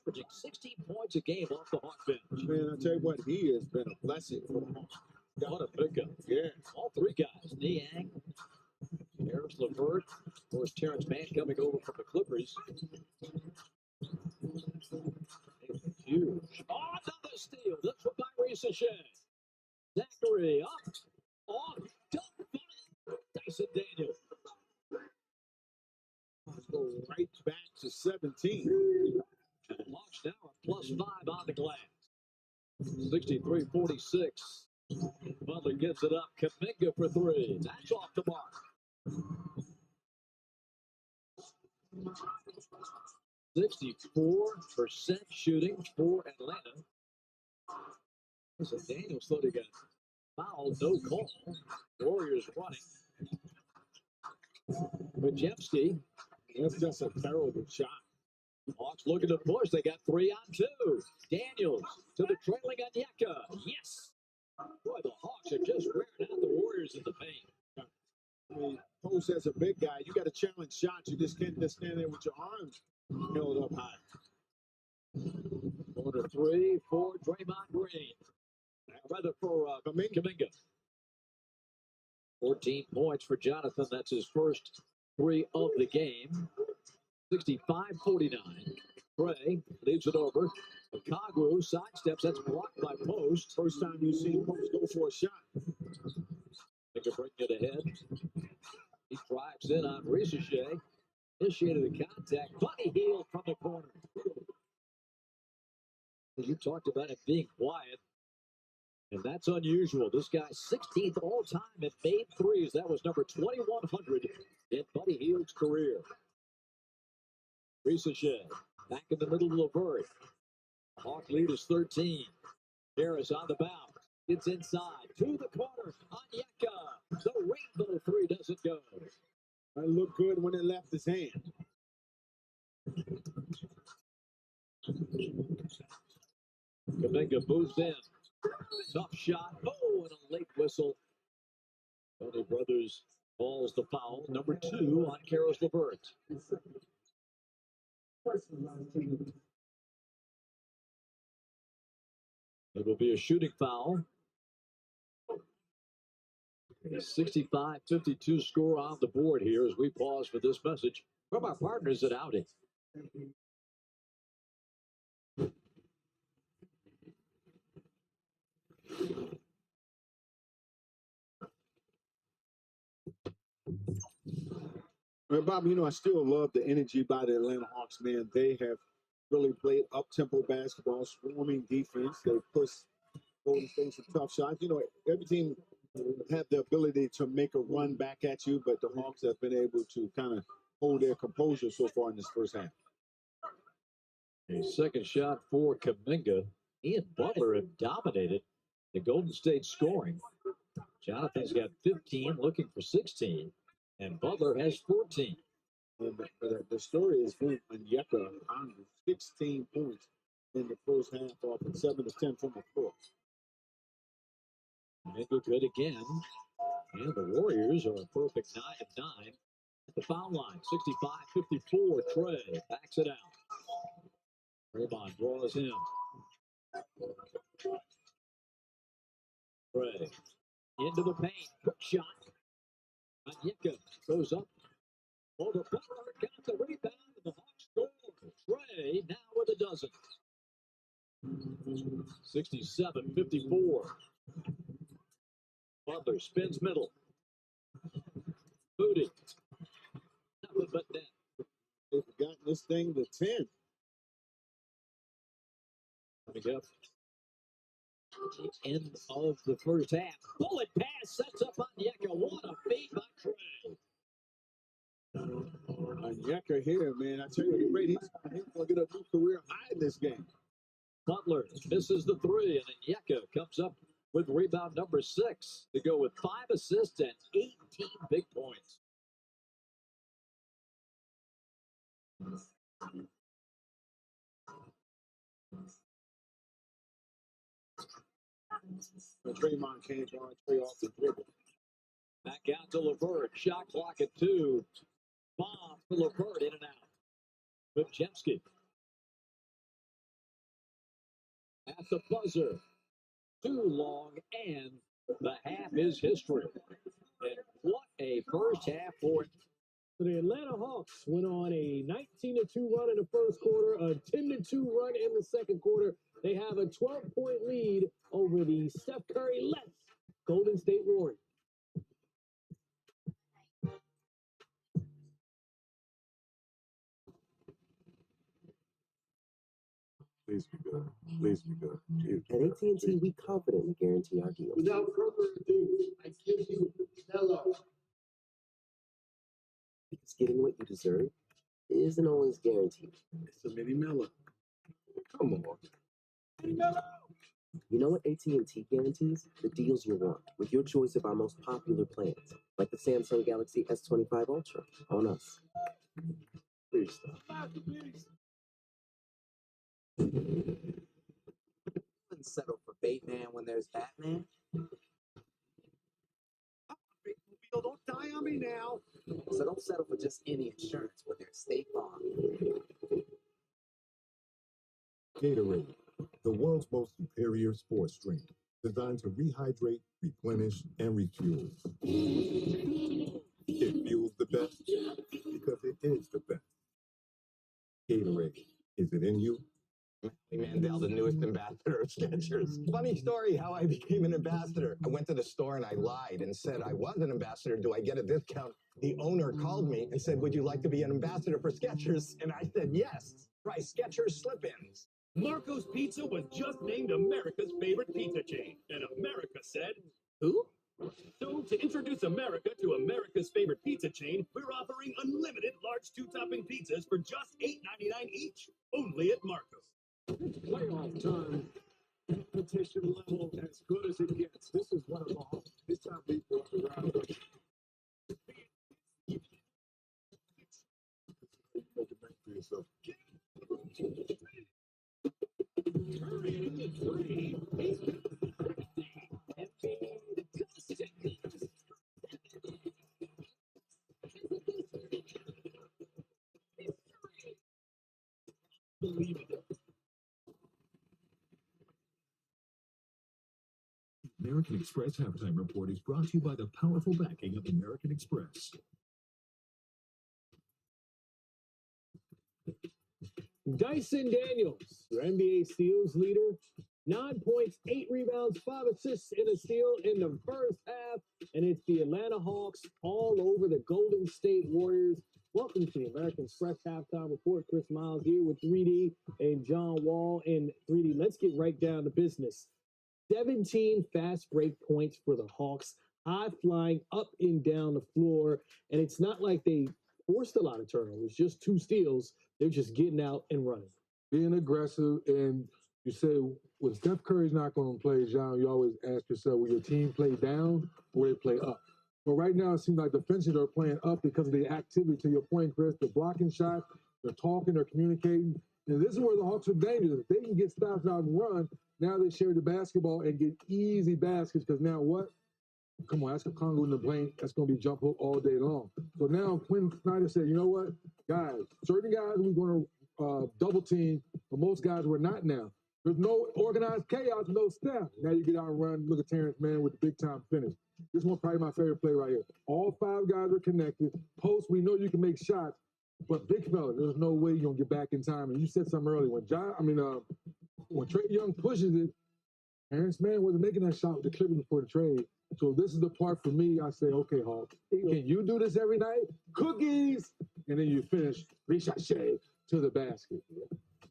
averaging 16 points a game off the Hawk bench. Man, I tell you what, he has been a blessing for the Hawks. What a pickup. Yeah. All 3 guys. Niang, Harris, LeVert. Of course, Terrence Mann coming over from the Clippers. Huge. Oh, another steal. This one by Reese Shea. Zachary up. Off. Dyson Daniels. Let's go right back to 17. And the Hawks now are +5 on the glass. 63-46. Butler gives it up. Kuminga for 3. That's off the mark. 64% shooting for Atlanta. So Daniels thought he got fouled. No call. Warriors running. Pajemski. That's just a terrible shot. Hawks looking to push. They got 3 on 2. Daniels to the trailing Onyeka. Yes. Boy, the Hawks are just wearing out the Warriors in the paint. I mean, Post as a big guy, you got to challenge shots. You just can't just stand there with your arms Held up high. Quarter 3 for Draymond Green. Rather for Kuminga. 14 points for Jonathan. That's his first 3 of the game. 65-49. Trey leaves it over. Okongwu sidesteps. That's blocked by Post. First time you've seen Post go for a shot. They can bring it ahead. He drives in on Ricochet. Initiated the contact. Buddy Hield from the corner. You talked about it being quiet. And that's unusual. This guy 16th all time at made threes. That was number 2,100 in Buddy Hield's career. Ricochet back in the middle of LeVert. Hawk lead is 13. Harris on the bounce. It's inside to the corner. Onyeka. The rainbow 3 doesn't go. That looked good when it left his hand. Kuminga moves in. Tough shot. Oh, and a late whistle. Tony Brothers calls the foul. Number 2 on Caris LeVert. It will be a shooting foul. A 65-52 score on the board here as we pause for this message from our partners at Audi. Well, Bob, I still love the energy by the Atlanta Hawks, man. They have really played up-tempo basketball, swarming defense. They push Golden State some tough shots. Every team have the ability to make a run back at you, but the Hawks have been able to kind of hold their composure so far in this first half. A second shot for Kuminga. He and Butler have dominated the Golden State scoring. Jonathan's got 15, looking for 16, and Butler has 14. And the story is him and Onyeka on 16 points in the first half, off of 7 of 10 from the floor. Kuminga good again. And the Warriors are a perfect 9 of 9 at the foul line. 65-54. Trey backs it out. Draymond draws him. Trey into the paint. Quick shot. Onyeka goes up. Over Butler. Got the rebound. And the Hawks score. Trey now with a dozen. 67-54. Butler spins middle. Booty. Nothing but net. They've gotten this thing to 10. Coming up. The end of the first half. Bullet pass sets up Onyeka. What a feed by Trey. Onyeka here, man. I tell you, he's going to get a new career high in this game. Butler misses the 3, and Onyeka comes up with rebound number 6 to go with 5 assists and 18 big points. Draymond can't guard Trey off the dribble. Back out to LeVert. Shot clock at 2. Bomb to LeVert, in and out. Wojciechowski. At the buzzer. Too long, and the half is history. And what a first half for it. So the Atlanta Hawks went on a 19-2 run in the first quarter, a 10-2 run in the second quarter. They have a 12-point lead over the Steph Curry-less Golden State Warriors. Please be good. Please be good. At AT&T, we confidently guarantee our deals. Without further ado, I give you Mello. Because getting what you deserve isn't always guaranteed. It's a mini Mello. Come on. You know what AT&T guarantees? The deals you want, with your choice of our most popular plans, like the Samsung Galaxy S25 Ultra, on us. Please stop. Wouldn't settle for Bateman when there's Batman. Don't die on me now. So don't settle for just any insurance when there's State Farm. Gatorade, the world's most superior sports drink, designed to rehydrate, replenish, and refuel. It fuels the best because it is the best. Gatorade, is it in you? Mandel, the newest ambassador of Skechers. Funny story how I became an ambassador. I went to the store and I lied and said I was an ambassador. Do I get a discount? The owner called me and said, would you like to be an ambassador for Skechers? And I said, yes. Try Skechers slip-ins. Marco's Pizza was just named America's favorite pizza chain. And America said, who? So, to introduce America to America's favorite pizza chain, we're offering unlimited large two-topping pizzas for just $8.99 each. Only at Marco's. It's playoff time. Competition level as good as it gets. This is one of the this time we brought around. Believe it. American Express Halftime Report is brought to you by the powerful backing of American Express. Dyson Daniels, your NBA steals leader, 9 points, 8 rebounds, 5 assists, and a steal in the first half. And it's the Atlanta Hawks all over the Golden State Warriors. Welcome to the American Express Halftime Report. Chris Miles here with 3D and John Wall. And 3D, let's get right down to business. 17 fast break points for the Hawks, high flying up and down the floor. And it's not like they forced a lot of turnovers, just 2 steals. They're just getting out and running. Being aggressive, and you say, when Steph Curry's not going to play, John, you always ask yourself, will your team play down or will they play up? But right now, it seems like defenses are playing up because of the activity, to your point, Chris. They're blocking shots, they're talking, they're communicating. And this is where the Hawks are dangerous. If they can get stops out and run, now they share the basketball and get easy baskets because now what? Come on, that's a Congo in the blank. That's going to be jump hook all day long. So now Quinn Snyder said, you know what, guys, certain guys we're going to double team, but most guys we're not now. There's no organized chaos, no Steph. Now you get out and run. Look at Terrence Mann with the big-time finish. This one's probably my favorite play right here. All 5 guys are connected. Post, we know you can make shots, but big fella, there's no way you're going to get back in time. And you said something earlier. When Trae Young pushes it, Terrence Mann wasn't making that shot with the Clippers before the trade. So this is the part for me, I say, okay, Hawks, can you do this every night? Cookies! And then you finish ricochet to the basket.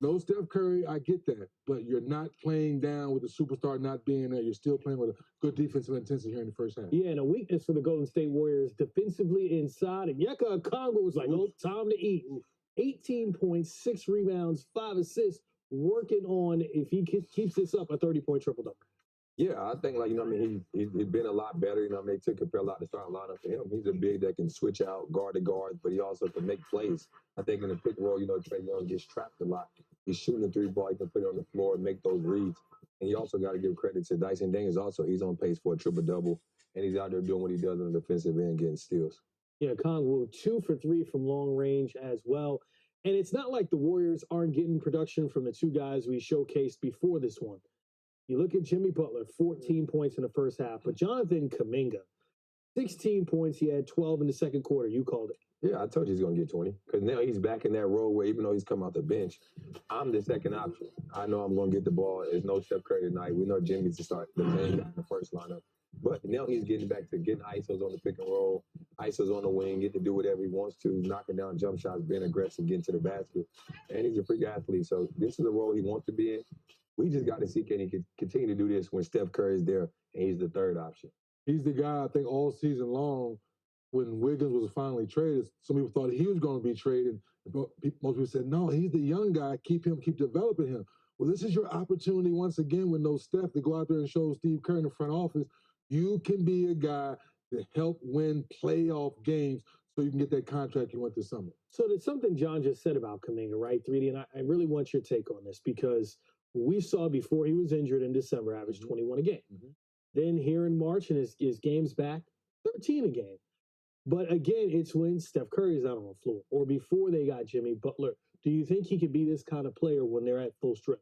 No Steph Curry, I get that. But you're not playing down with the superstar not being there. You're still playing with a good defensive intensity here in the first half. Yeah, and a weakness for the Golden State Warriors defensively inside. And Yeka Okongwu was like, oh, time to eat. 18 points, 6 rebounds, 5 assists, working on, if he keeps this up, a 30-point triple-double. Yeah, I think, he's been a lot better. They took a lot to start lineup for him. He's a big that can switch out guard to guard, but he also can make plays. I think in the pick and roll, Trae Young gets trapped a lot. He's shooting the 3-ball. He can put it on the floor and make those reads. And you also got to give credit to Dyson Daniels. Also, he's on pace for a triple-double, and he's out there doing what he does on the defensive end, getting steals. Yeah, Okongwu 2 for 3 from long range as well. And it's not like the Warriors aren't getting production from the 2 guys we showcased before this one. You look at Jimmy Butler, 14 points in the first half, but Jonathan Kuminga, 16 points. He had 12 in the second quarter. You called it. Yeah, I told you he's going to get 20 because now he's back in that role where even though he's come off the bench, I'm the second option. I know I'm going to get the ball. There's no Steph Curry tonight. We know Jimmy's to start the main guy in the first lineup. But now he's getting back to getting ISOs on the pick and roll, ISOs on the wing, get to do whatever he wants to, knocking down jump shots, being aggressive, getting to the basket. And he's a freak athlete. So this is the role he wants to be in. We just got to see can he continue to do this when Steph Curry is there and he's the third option. He's the guy, I think, all season long when Wiggins was finally traded. Some people thought he was going to be traded. Most people said, no, he's the young guy. Keep developing him. Well, this is your opportunity once again with no Steph to go out there and show Steve Kerr in the front office. You can be a guy to help win playoff games so you can get that contract you want this summer. So there's something John just said about Kuminga, right, 3D? And I really want your take on this because we saw before he was injured in December, averaged 21 a game. Then here in March, and his game's back, 13 a game. But again, it's when Steph Curry's out on the floor or before they got Jimmy Butler. Do you think he could be this kind of player when they're at full strip?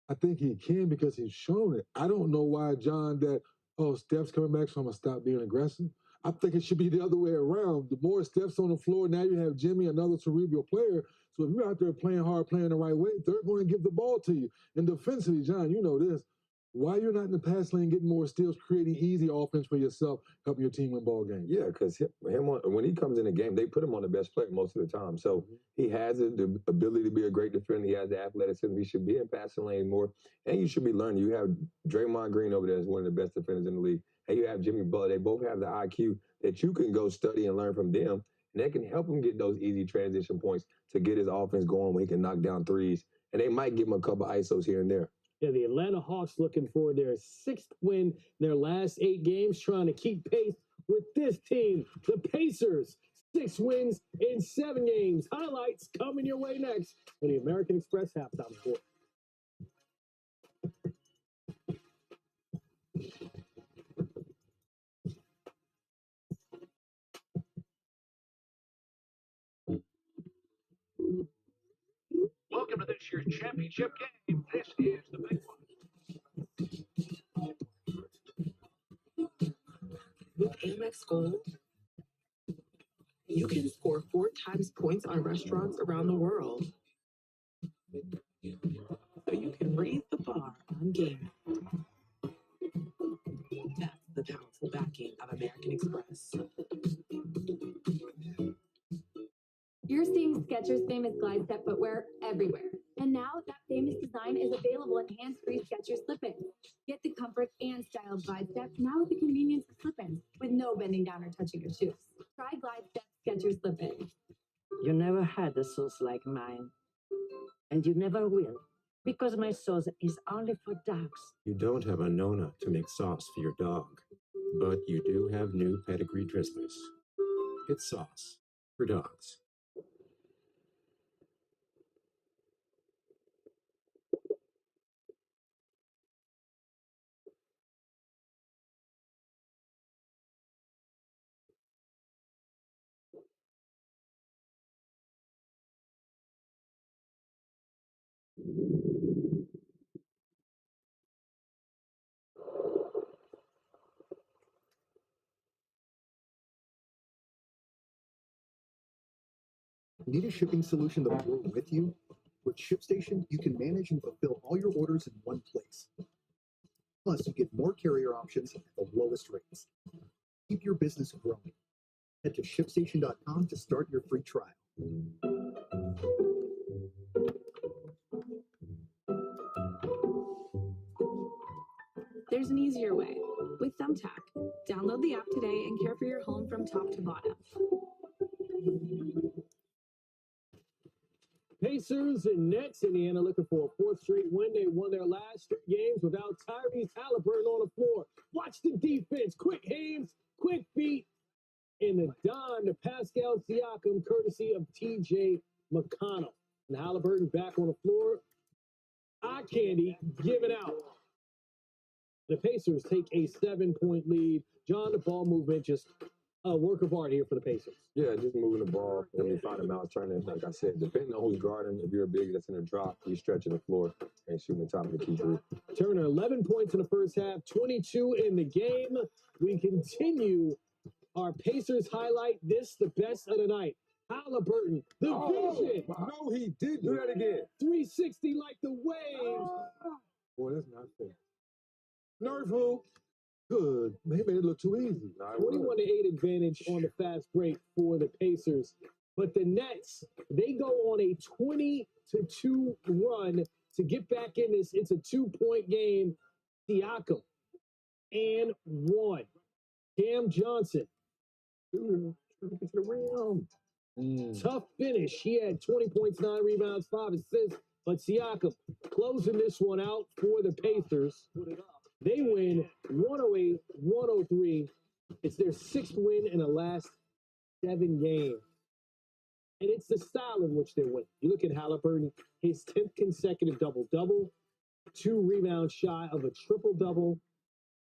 I think he can because he's shown it. I don't know why, John, Steph's coming back, so I'm going to stop being aggressive. I think it should be the other way around. The more Steph's on the floor, now you have Jimmy, another cerebral player. So if you're out there playing hard, playing the right way, they're going to give the ball to you. And defensively, John, you know this. Why you're not in the pass lane getting more steals, creating easy offense for yourself, helping your team win ball games? Yeah, because when he comes in the game, they put him on the best player most of the time. So he has the ability to be a great defender. He has the athleticism. He should be in passing lane more. And you should be learning. You have Draymond Green over there as one of the best defenders in the league. And you have Jimmy Butler. They both have the IQ that you can go study and learn from them. And they can help him get those easy transition points to get his offense going where he can knock down threes. And they might give him a couple ISOs here and there. Yeah, the Atlanta Hawks looking for their 6th win in their last 8 games, trying to keep pace with this team, the Pacers. 6 wins in 7 games. Highlights coming your way next on the American Express halftime report. Welcome to this year's championship game. This is the big one. With Amex Gold, you can score 4 times points on restaurants around the world. So you can raise the bar on game. That's the powerful backing of American Express. You're seeing Skechers' famous glide step footwear everywhere. And now that famous design is available in hands-free Skechers slip-ins. Get the comfort and style of glide step now with the convenience of slip-ins with no bending down or touching your shoes. Try glide step Skechers slip-ins. You never had a sauce like mine. And you never will. Because my sauce is only for dogs. You don't have a Nona to make sauce for your dog. But you do have new pedigree drizzlers. It's sauce for dogs. Need a shipping solution that'll grow with you? With ShipStation, you can manage and fulfill all your orders in one place. Plus, you get more carrier options at the lowest rates. Keep your business growing. Head to ShipStation.com to start your free trial. There's an easier way with Thumbtack. Download the app today and care for your home from top to bottom. Pacers and Nets, Indiana looking for a 4th straight win. They won their last 3 games without Tyrese Halliburton on the floor. Watch the defense. Quick hands, quick feet. And the Don to Pascal Siakam, courtesy of TJ McConnell. And Halliburton back on the floor. Eye candy given out. The Pacers take a 7-point lead. John, the ball movement, just a work of art here for the Pacers. Yeah, just moving the ball. And we find him out trying to, like I said, depending on who's guarding, if you're a big that's in a drop, he's stretching the floor and shooting the top of the key three. Turner, 11 points in the first half, 22 in the game. We continue our Pacers highlight. This, the best of the night. Halliburton, the vision. No, he didn't. Do that again. 360 like the waves. Boy, that's not fair. Nerve who? Good. He made it look too easy. 21-8 advantage on the fast break for the Pacers. But the Nets, they go on a 20-2 run to get back in this. It's a 2-point game. Siakam and 1. Cam Johnson. Ooh, trying to get to the rim. Tough finish. He had 20 points, 9 rebounds, 5 assists. But Siakam closing this one out for the Pacers. They win 108-103. It's their 6th win in the last 7 games. And it's the style in which they win. You look at Halliburton, his 10th consecutive double-double, 2 rebounds shy of a triple-double.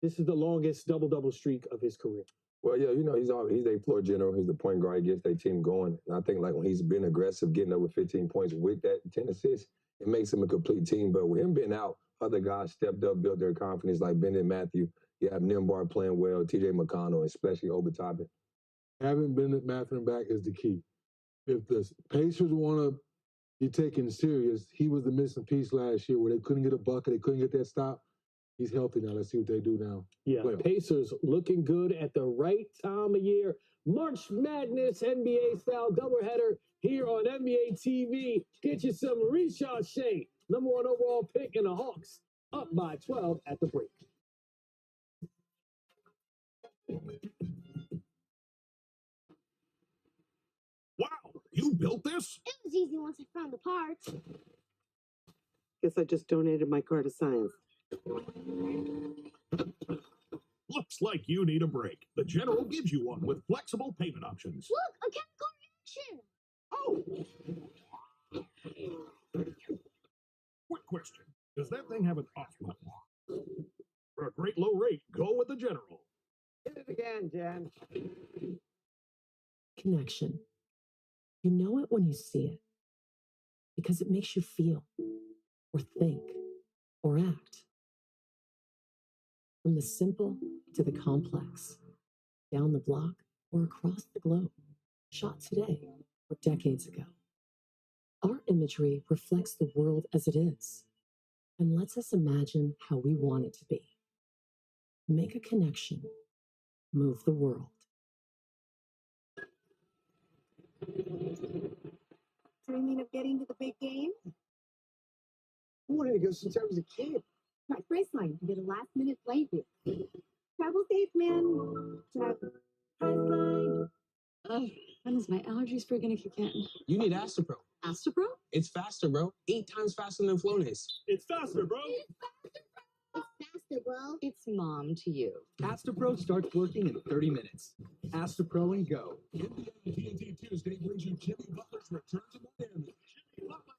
This is the longest double-double streak of his career. Well, yeah, you know, he's a floor general. He's the point guard. He gets their team going. And I think, like, when he's been aggressive, getting over 15 points with that 10 assists, it makes him a complete team. But with him being out, other guys stepped up, built their confidence, like Bennett Matthew. You have Nimbar playing well, TJ McConnell, especially Obi Toppin. Having Bennett Mathurin back is the key. If the Pacers want to be taken serious, he was the missing piece last year where they couldn't get a bucket, they couldn't get that stop. He's healthy now. Let's see what they do now. Yeah, Pacers looking good at the right time of year. March Madness NBA-style doubleheader here on NBA TV. Get you some Rishon Shea, #1 overall pick, and the Hawks up by 12 at the break. Wow, you built this? It was easy once I found the parts. Guess I just donated my car to science. Looks like you need a break. The General gives you one with flexible payment options. Look, a chemical reaction. Oh! Quick question. Does that thing have an off button? For a great low rate, go with the General. Hit it again, Jen. Connection. You know it when you see it because it makes you feel or think or act. From the simple to the complex, down the block or across the globe, shot today or decades ago. Our imagery reflects the world as it is and lets us imagine how we want it to be. Make a connection, move the world. Dreaming of getting to the big game? I wanted to go since I was a kid. Try Priceline to get a last-minute flight deal. Travel safe, man. Travel. Priceline. Ugh, when is my allergies for gonna kick in? You need Astapro. Astapro? It's faster, bro. 8 times faster than Flonase. It's faster, bro. It's faster, bro. It's mom to you. Astapro starts working in 30 minutes. Astapro and go. NBA TNT Tuesday brings you Jimmy Butler's return to Miami. Jimmy Butler.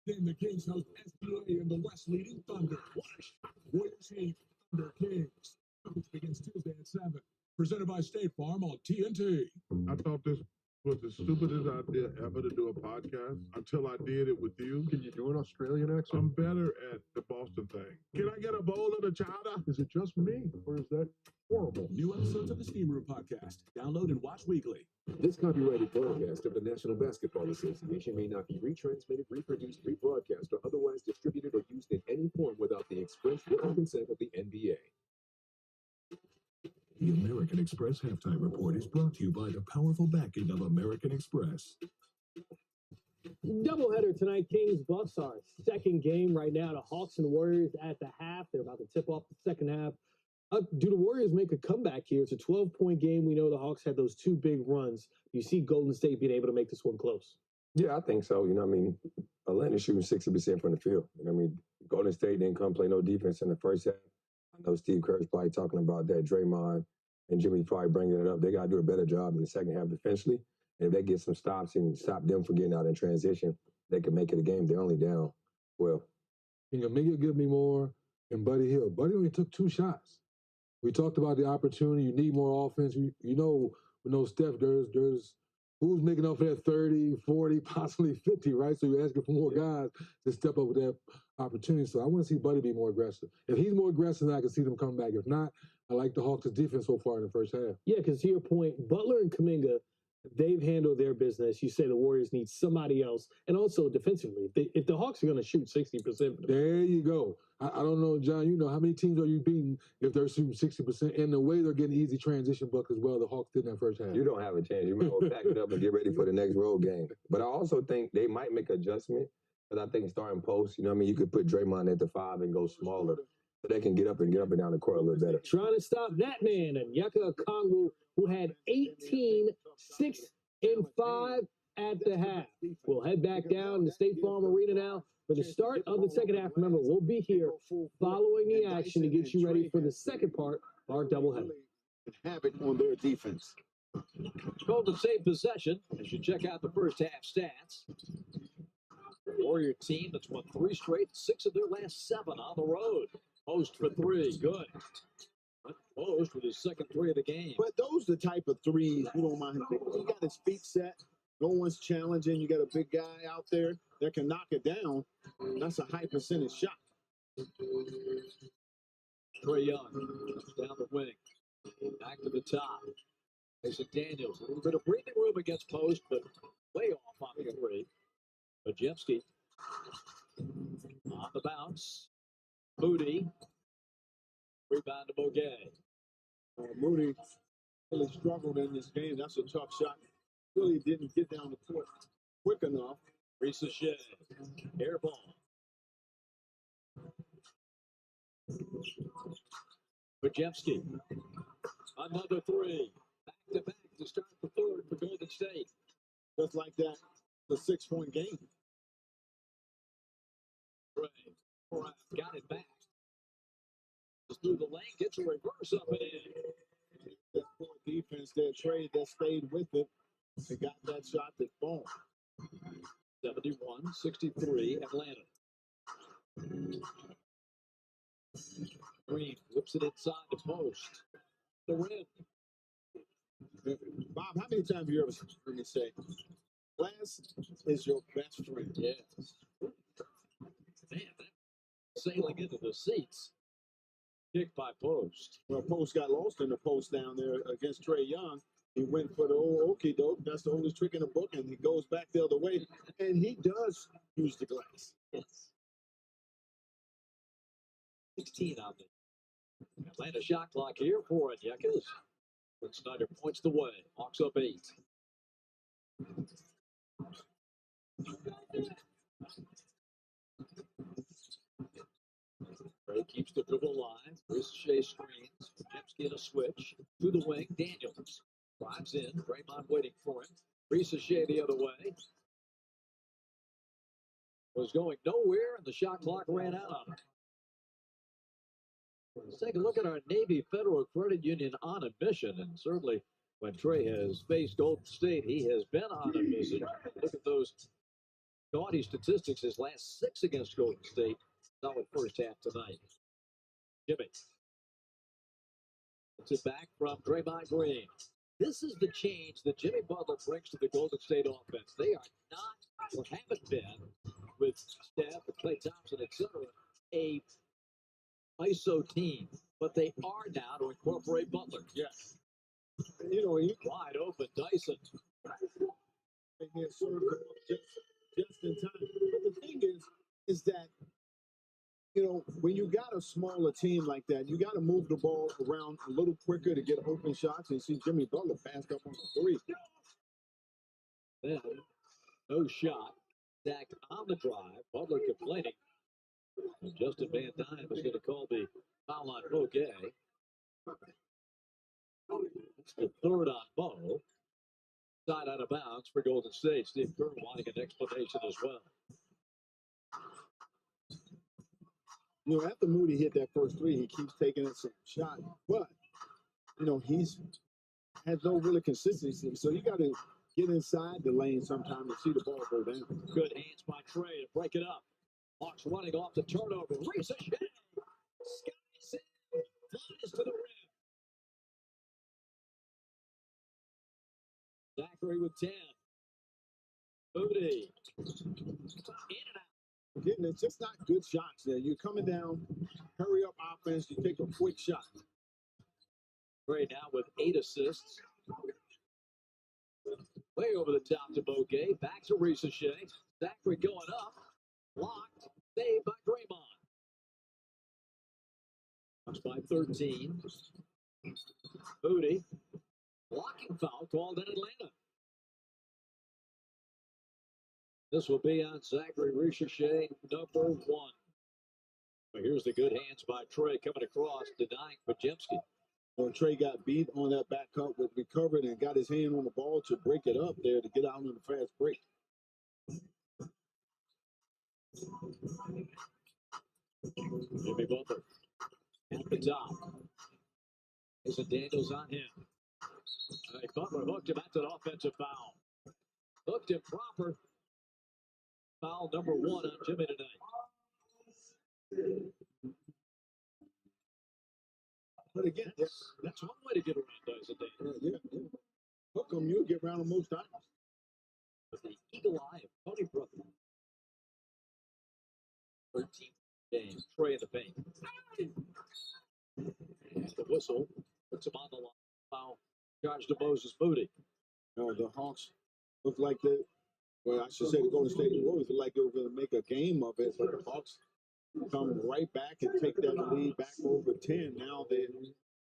Then the Kings host SBA and the West leading Thunder. Watch. Warriors Heat, Thunder Kings. Coach begins Tuesday at 7. Presented by State Farm on TNT. I thought this was the stupidest idea ever to do a podcast until I did it with you. Can you do an Australian accent? I'm better at the Boston thing. Can I get a bowl of the chowder? Is it just me, or is that horrible? New episodes of the Steam Room podcast. Download and watch weekly. This copyrighted broadcast of the National Basketball Association may not be retransmitted, reproduced, rebroadcast, or otherwise distributed or used in any form without the express written consent of the NBA. The American Express Halftime Report is brought to you by the powerful backing of American Express. Doubleheader tonight, Kings Bucks, our second game right now. The Hawks and Warriors at the half. They're about to tip off the second half. Do the Warriors make a comeback here? It's a 12-point game. We know the Hawks had those 2 big runs. You see Golden State being able to make this one close. Yeah, I think so. Atlanta's shooting 60% from the field. Golden State didn't come play no defense in the first half. I know Steve Kerr's probably talking about that. Draymond and Jimmy's probably bringing it up. They got to do a better job in the second half defensively. And if they get some stops and stop them from getting out in transition, they can make it a game. They're only down. Well, Can Yamiga give me more? And Buddy Hill. Buddy only took 2 shots. We talked about the opportunity. You need more offense. We know Steph, there's who's making up for that 30, 40, possibly 50, right? So you're asking for more guys to step up with that opportunity. So I want to see Buddy be more aggressive. If he's more aggressive, then I can see them come back. If not, I like the Hawks' defense so far in the first half. Yeah, because to your point, Butler and Kuminga, they've handled their business. You say the Warriors need somebody else. And also defensively, if the Hawks are going to shoot 60%. There you go. I don't know, John, how many teams are you beating if they're shooting 60%? And the way they're getting easy transition buckets as well, the Hawks did in that first half. you don't have a chance. You might well pack it up and get ready for the next road game. But I also think they might make adjustment. Because I think starting post, you could put Draymond at the 5 and go smaller. So they can get up and down the court a little better. Trying to stop that man, and Onyeka Okongwu, who had 18, 6, and 5 at the half. We'll head back down to State Farm Arena now for the start of the second half. Remember, we'll be here following the action to get you ready for the second part of our doubleheader. Have it on their defense. Golden State possession as you check out the first half stats. The Warrior team that's won 3 straight, 6 of their last 7 on the road. Post for 3, good. Post with his second 3 of the game. But those are the type of threes you don't mind. He got his feet set. No one's challenging. You got a big guy out there that can knock it down. That's a high percentage shot. Trae Young down the wing. Back to the top. Mason Daniels. A little bit of breathing room against post, but way off on the three. Majewski on the bounce. Moody. Rebound to Boguet. Moody really struggled in this game. That's a tough shot. Really didn't get down the court quick enough. Ricochet. Air ball. Majewski. Another three. Back to back to start the third for Golden State. Just like that, the 6-point game. Trey got it back. Just through the lane, gets a reverse up and in. That poor defense there, Trey, that stayed with it. They got that shot that fall. 71-63, Atlanta. Green whips it inside the post. The rim. Bob, how many times have you ever heard me say, glass is your best friend? Yes. Man, sailing into the seats. Kicked by Post. Well, Post got lost in the post down there against Trae Young. He went for the old okey doke. That's the oldest trick in the book, and he goes back the other way. And he does use the glass. Yes. 16 on the Atlanta shot clock here for Onyeka. When Snyder points the way. Hawks up 8. Ray keeps the dribble alive. Ricochet screens. Majewski in a switch. To the wing. Daniels drives in. Draymond waiting for him. Ricochet the other way. Was going nowhere, and the shot clock ran out on him. Let's take a look at our Navy Federal Credit Union on a mission, and certainly when Trey has faced Golden State, he has been on a mission. Look at those gaudy statistics. His last 6 against Golden State. Solid first half tonight. Jimmy. It's it back from Draymond Green. This is the change that Jimmy Butler brings to the Golden State offense. They are not, or haven't been, with Steph and Klay Thompson, etc., a ISO team, but they are now to incorporate Butler. Yes. And, you know, he Wide open, Dyson. he had served the ball just in time. But the thing is that, you know, when you got a smaller team like that, you got to move the ball around a little quicker to get open shots. And see Jimmy Butler passed up on the 3. Then, no shot. Zach on the drive. Butler complaining. And Justin Van Dyne was going to call the foul on Boguet. It's the third on Bo. Side out of bounds for Golden State. Steve Kerr wanting an explanation as well. You know, after Moody hit that first 3, he keeps taking that same shot. But, you know, he's has no really consistency. So you got to get inside the lane sometime and see the ball go down. Good hands by Trey to break it up. Hawks running off the turnover. Ricochet. Skies in. Flies to the rim. Zachary with 10. Moody. In and out. Again, it's just not good shots there. You're coming down, hurry up offense, you take a quick shot. Trey now with 8 assists. Way over the top to Boguet. Back to Ricochet. Zachary going up. Blocked. Saved by Draymond. That's by 13. Moody. Blocking foul called in Atlanta. This will be on Zachary Ricochet, number 1. But here's the good hands by Trey coming across, denying Majewski. When Trey got beat on that back cut, but recovered and got his hand on the ball to break it up there to get out on the fast break. Jimmy Butler at the top. Mason Daniels on him. Butler hooked him. That's an offensive foul. Hooked him proper. Foul number 1 on Jimmy tonight. But again, that's one way to get around Dyson Daniels. Yeah. Hook them, you'll get around them most times. With the eagle eye of Tony Brooklyn. 13 game. Trey in the paint. And the whistle puts him on the line. Foul charge to Moses Moody. No, the Hawks look like they, well, I should say the Golden State Warriors look like they were going to make a game of it, but the Hawks come right back and take that lead back over 10. Now they're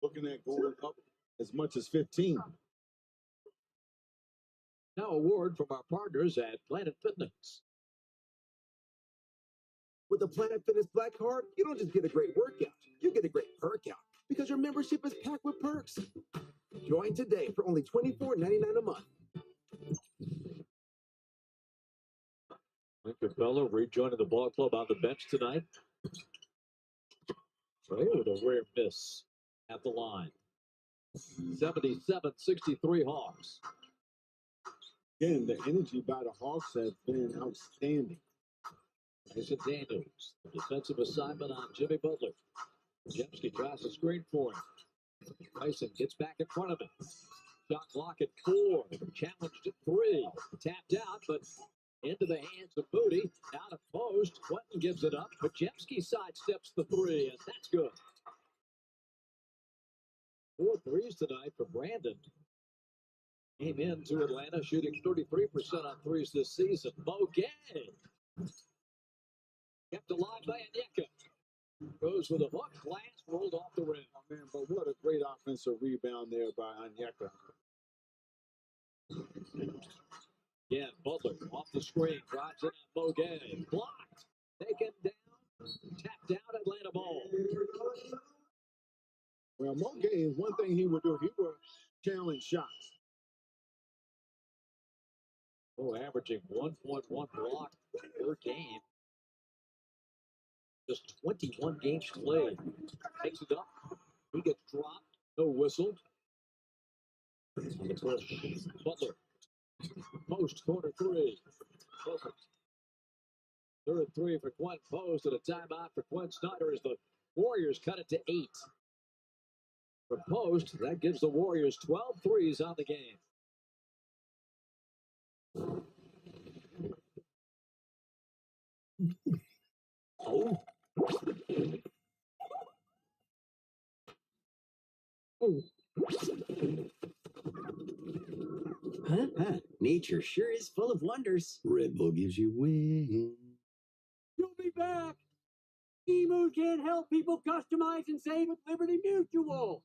looking at going up as much as 15. Now a word from our partners at Planet Fitness. With the Planet Fitness Black Card, you don't just get a great workout, you get a great perk out because your membership is packed with perks. Join today for only $24.99 a month. Capella rejoining the ball club on the bench tonight. Trey with a rare miss at the line. 77-63 Hawks. Again, the energy by the Hawks has been outstanding. Tyson Daniels, the defensive assignment on Jimmy Butler. Jemski tries to screen for him. Tyson gets back in front of him. Shot clock at 4. Challenged at 3. Tapped out, but into the hands of Moody. Out of post. Quentin gives it up, but Jemski sidesteps the 3, and that's good. 4 threes tonight for Brandon. Came into Atlanta shooting 33% on threes this season. Boguet. Kept alive by Onyeka. Goes with a hook. Glass rolled off the rim. Oh, man, but what a great offensive rebound there by Onyeka. Yeah, Butler off the screen. Drives in on Boguet. Blocked. Taken down. Tapped out. Atlanta ball. Well, Boguet, one thing he would do, he would challenge shots. Oh, averaging 1.1 block per game. Just 21 games played. Takes it up. He gets dropped. No whistle. On the push. Butler. Post corner 3. Perfect. Third 3 for Quentin Post and a timeout for Quinn Snyder as the Warriors cut it to 8. For Post, that gives the Warriors 12 threes on the game. Oh. Huh? Nature sure is full of wonders. Red Bull gives you wings. You'll be back. Emu can't help people customize and save at Liberty Mutual.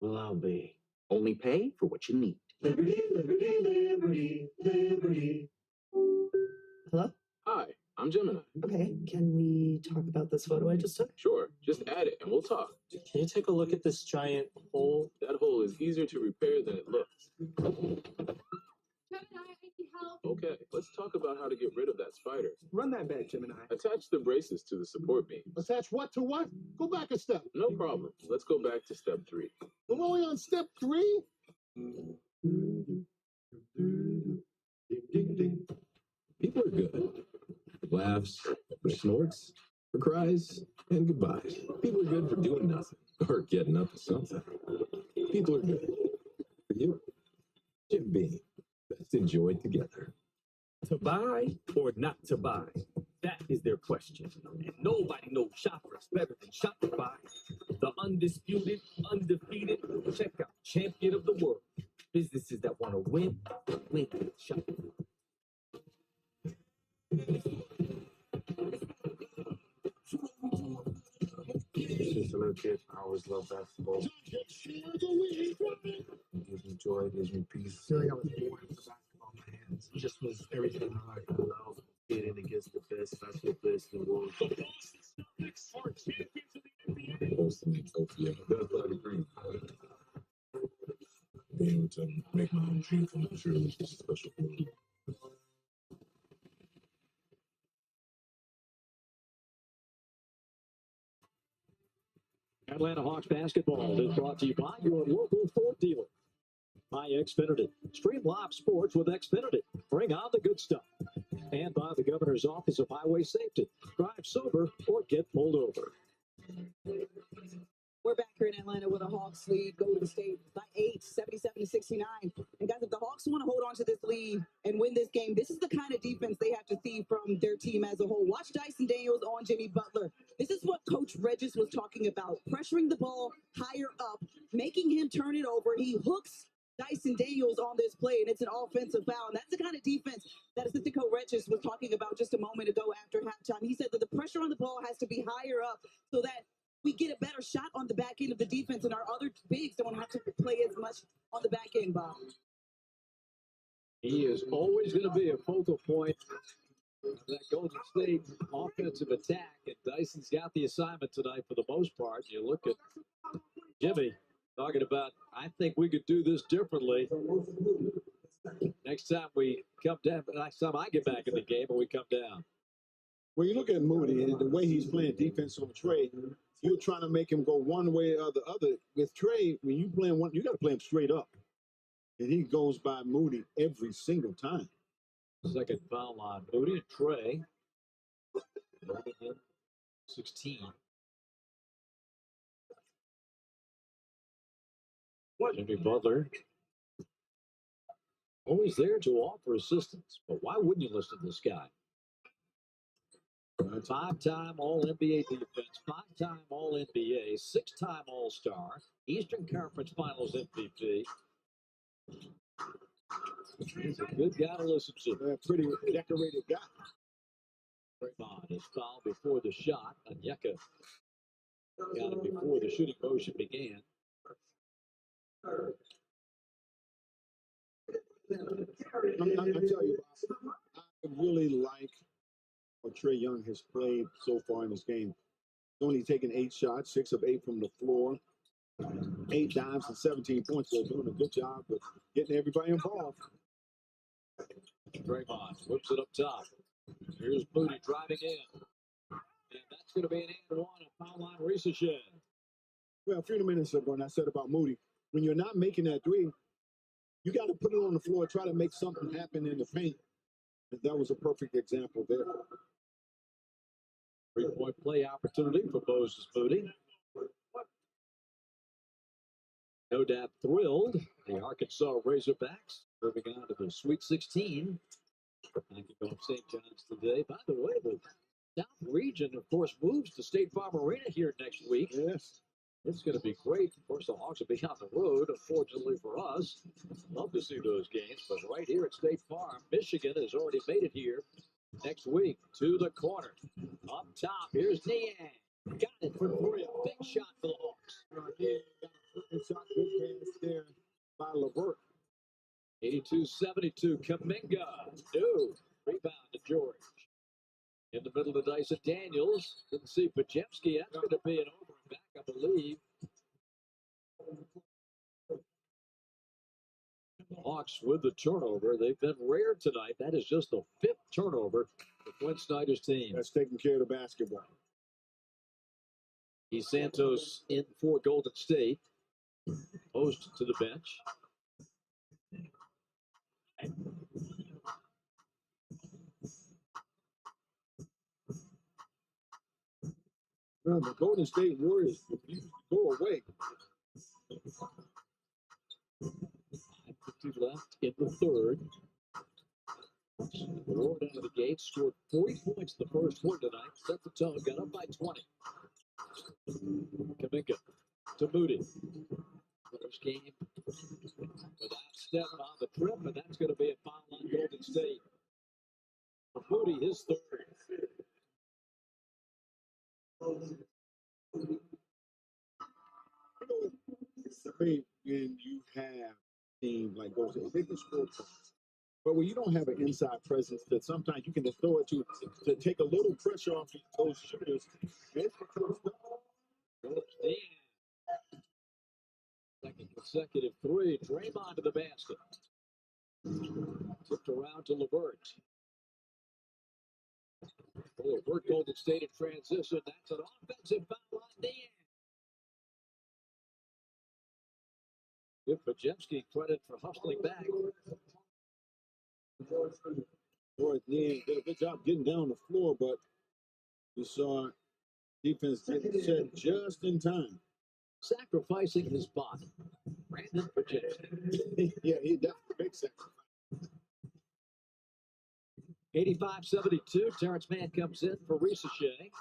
Well, I'll be. Only pay for what you need. Liberty, liberty, liberty, liberty. Hello? Hi, I'm Gemini. Okay, can we talk about this photo I just took? Sure, just add it and we'll talk. Can you take a look at this giant hole? That hole is easier to repair than it looks. Gemini, I need help. Okay, let's talk about how to get rid of that spider. Run that back, Gemini. Attach the braces to the support beam. Attach what to what? Go back a step. No problem. Let's go back to step 3. We're only on step 3? People are good. Laughs, for snorts, for cries, and goodbyes. People are good for doing nothing or getting up to something. People are good. For you, Jim Beam. Best enjoyed together. To buy or not to buy? That is their question. And nobody knows shoppers better than Shopify. The undisputed, undefeated checkout champion of the world. Businesses that want to win with Shopify. Since a little kid, I always loved basketball. It gives me joy, it gives me peace. I feel like I was born with basketball in my hands. It just was everything I love competing against the best basketball players in the world. Hosting Utopia. That's what I agree. Being able to make my own dream come true is just special for me. Atlanta Hawks basketball is brought to you by your local Ford dealer. By Xfinity. Stream live sports with Xfinity. Bring on the good stuff. And by the Governor's Office of Highway Safety. Drive sober or get pulled over. We're back here in Atlanta with a Hawks lead. Golden State by 8, 77-69. And guys, if the Hawks want to hold on to this lead and win this game, this is the kind of defense they have to see from their team as a whole. Watch Dyson Daniels on Jimmy Butler. This is what Coach Regis was talking about. Pressuring the ball higher up, making him turn it over. He hooks Dyson Daniels on this play, and it's an offensive foul. And that's the kind of defense that assistant coach Regis was talking about just a moment ago after halftime. He said that the pressure on the ball has to be higher up so that we get a better shot on the back end of the defense, and our other bigs don't have to play as much on the back end, Bob. He is always going to be a focal point of that Golden State offensive attack, and Dyson's got the assignment tonight for the most part. You look at Jimmy talking about, I think we could do this differently. Next time we come down, next time I get back in the game and we come down. When you look at Moody and the way he's playing defense on Trey, you're trying to make him go one way or the other. With Trey, when you play one, you got to play him straight up. And he goes by Moody every single time. Second foul line. Moody and Trey. 16. Jimmy Butler. Always there to offer assistance. But why wouldn't you listen to this guy? 5-time All-NBA defense, 5-time All-NBA, 6-time All-Star, Eastern Conference Finals MVP. He's a good guy to listen to. Pretty decorated guy. Draymond is fouled before the shot. Onyeka got it before the shooting motion began. I tell you, I really like what Trae Young has played so far in this game. He's only taken 8 shots, 6 of 8 from the floor, 8 dimes and 17 points. So doing a good job of getting everybody involved. Draymond whips it up top. Here's Moody driving in. And that's going to be an and one, a foul line Ricochet. Well, a few minutes ago, when I said about Moody, when you're not making that three, you got to put it on the floor, try to make something happen in the paint. And that was a perfect example there. 3-point play opportunity for Moses Moody. No doubt thrilled. The Arkansas Razorbacks moving on to the Sweet 16. Thank you, St. John's today. By the way, the South region, of course, moves to State Farm Arena here next week. Yes. It's going to be great. Of course, the Hawks will be on the road, unfortunately for us. Love to see those games, but right here at State Farm, Michigan has already made it here next week to the corner. Up top, here's Niang. Got it for three. A big shot for the Hawks. Good shot, good pass there by LeVert. 82-72, Kuminga. No. Rebound to George. In the middle of Dyson Daniels. Didn't see Pajemski. That's going to be an over and back, I believe. The Hawks with the turnover. They've been rare tonight. That is just the 5th turnover for Quinn Snyder's team. That's taking care of the basketball. He's Santos in for Golden State. Post to the bench. Well, the Golden State Warriors refuse to go away. 5:50 left in the third. Roared out of the gate, scored 40 points in the first quarter tonight. Set the tone, got up by 20. Kuminga to Moody. First game without Steph on the trip, and that's going to be a foul on Golden State. For Moody, his third. It's great when you have teams like Golden State. They can score points. But when you don't have an inside presence that sometimes you can just throw it to take a little pressure off those shooters. Second consecutive three. Draymond to the basket. Tipped around to LeVert. LeVert Golden State in transition. That's an offensive foul on Niang. Give Pajemski credit for hustling back. George Niang did a good job getting down the floor, but you saw defense getting set just in time. sacrificing his body. Brandon Pajewski. Yeah, he definitely makes sense. 85-72. Terrence Mann comes in for Ricochet.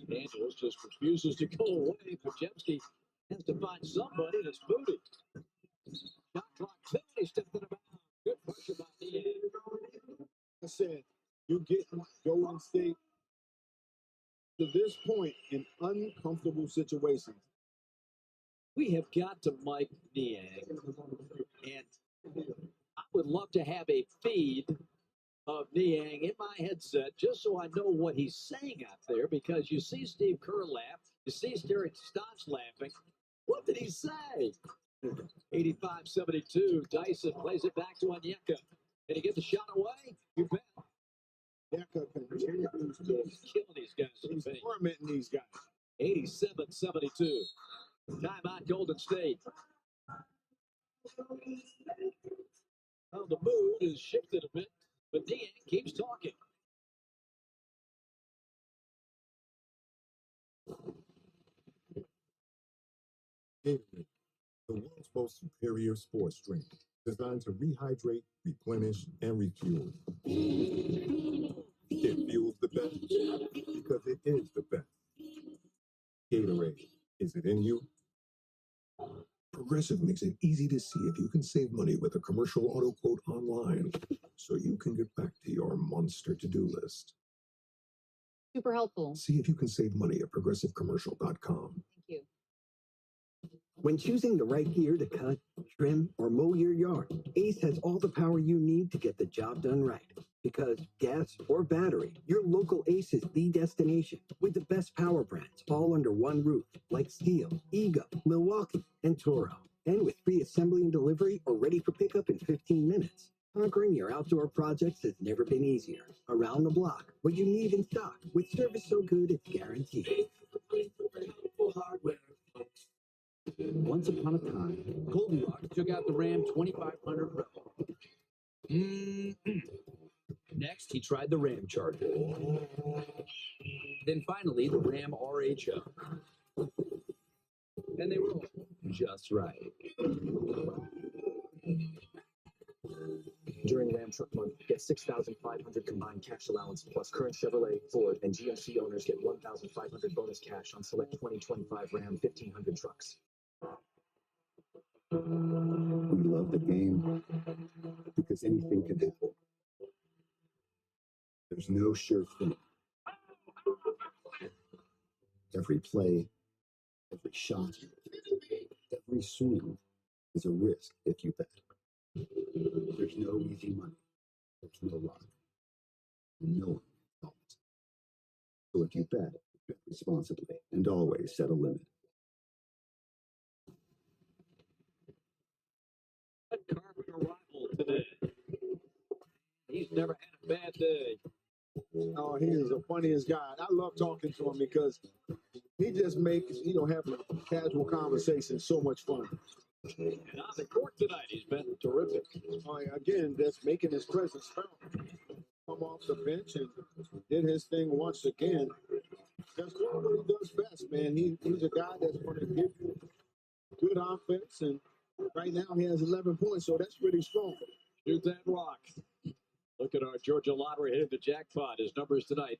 Daniels just refuses to go away. Pajewski has to find somebody that's booted. Shot clock 10. He stepped in the bound. Good pressure by Niang. I said, you get Golden State to this point in uncomfortable situations. We have got to Mike Niang, and I would love to have a feed of Niang in my headset just so I know what he's saying out there, because you see Steve Kerr laugh, you see Terry Stotts laughing. What did he say? 85-72. Dyson plays it back to Onyeka. Can he get the shot away? You bet. Onyeka continues to killing these guys. He's tormenting these guys. 87-72. Timeout, Golden State. Well, the mood has shifted a bit, but Niang keeps talking. Gatorade, the world's most superior sports drink, designed to rehydrate, replenish, and refuel. It fuels the best because it is the best. Gatorade, is it in you? Progressive makes it easy to see if you can save money with a commercial auto quote online, so you can get back to your monster to-do list. Super helpful. See if you can save money at progressivecommercial.com. Thank you. When choosing the right gear to cut, trim, or mow your yard, Ace has all the power you need to get the job done right. Because gas or battery, your local Ace is the destination with the best power brands all under one roof, like Steel, Ego, Milwaukee, and Toro. And with free assembly and delivery or ready for pickup in 15 minutes. Conquering your outdoor projects has never been easier. Around the block, what you need in stock, with service so good it's guaranteed. Once upon a time, Goldenrod took out the Ram 2500 Rebel. Next, he tried the Ram Charger. Then finally, the Ram RHO. And they rolled just right. During Ram Truck Month, get 6,500 combined cash allowance, plus current Chevrolet, Ford, and GMC owners get 1,500 bonus cash on select 2025 Ram 1500 trucks. We love the game because anything can happen. There's no sure thing. Every play, every shot, every swing is a risk if you bet. There's no easy money. There's no luck. No one helps. So if you bet responsibly and always set a limit. Carpenter rival today. He's never had a bad day. Oh, he is the funniest guy. I love talking to him because he just makes, having a casual conversation so much fun. And on the court tonight, he's been terrific. Again, that's making his presence felt. Come off the bench and did his thing once again. That's what he does best, man. He's a guy that's going to give you good offense, and right now he has 11 points, so that's pretty strong. Shoot that rock. Look at our Georgia Lottery hitting the jackpot. His numbers tonight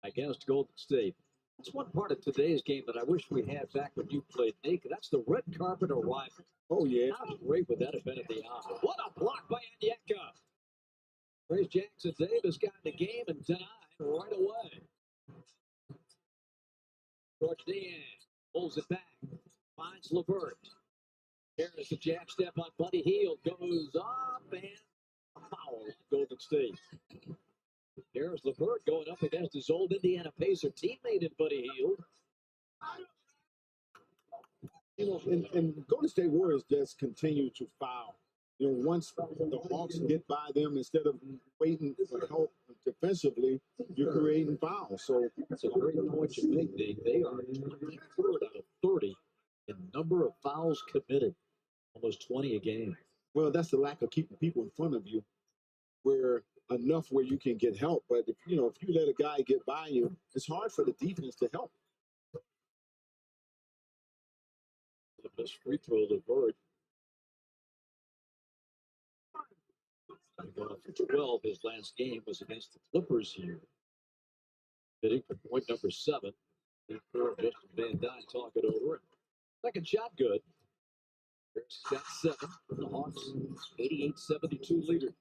against Golden State. That's one part of today's game that I wish we had back when you played, Nick. That's the red carpet arrival. Oh, yeah. How great would that have been at the Oval? What a block by Onyeka. Trace Jackson Davis got in the game and denied right away. George Niang pulls it back. Finds LeVert. Here's the jab step on Buddy Hield. Goes up and a foul on Golden State. Here's LeVert going up against his old Indiana Pacer teammate in Buddy Hield. And Golden State Warriors just continue to foul. Once the Hawks get by them, instead of waiting for help defensively, you're creating fouls. So that's a great point you make, Dave. They are 23rd out of 30 in number of fouls committed. Almost 20 a game. Well, that's the lack of keeping people in front of you, where enough where you can get help. But if you let a guy get by you, it's hard for the defense to help. The missed free throw, the Bird. Going for 12. His last game was against the Clippers here. Hitting for point number 7. Justin Van Dyne talk it over. Second shot good. There's shot 7 for the Hawks. 88-72 leader.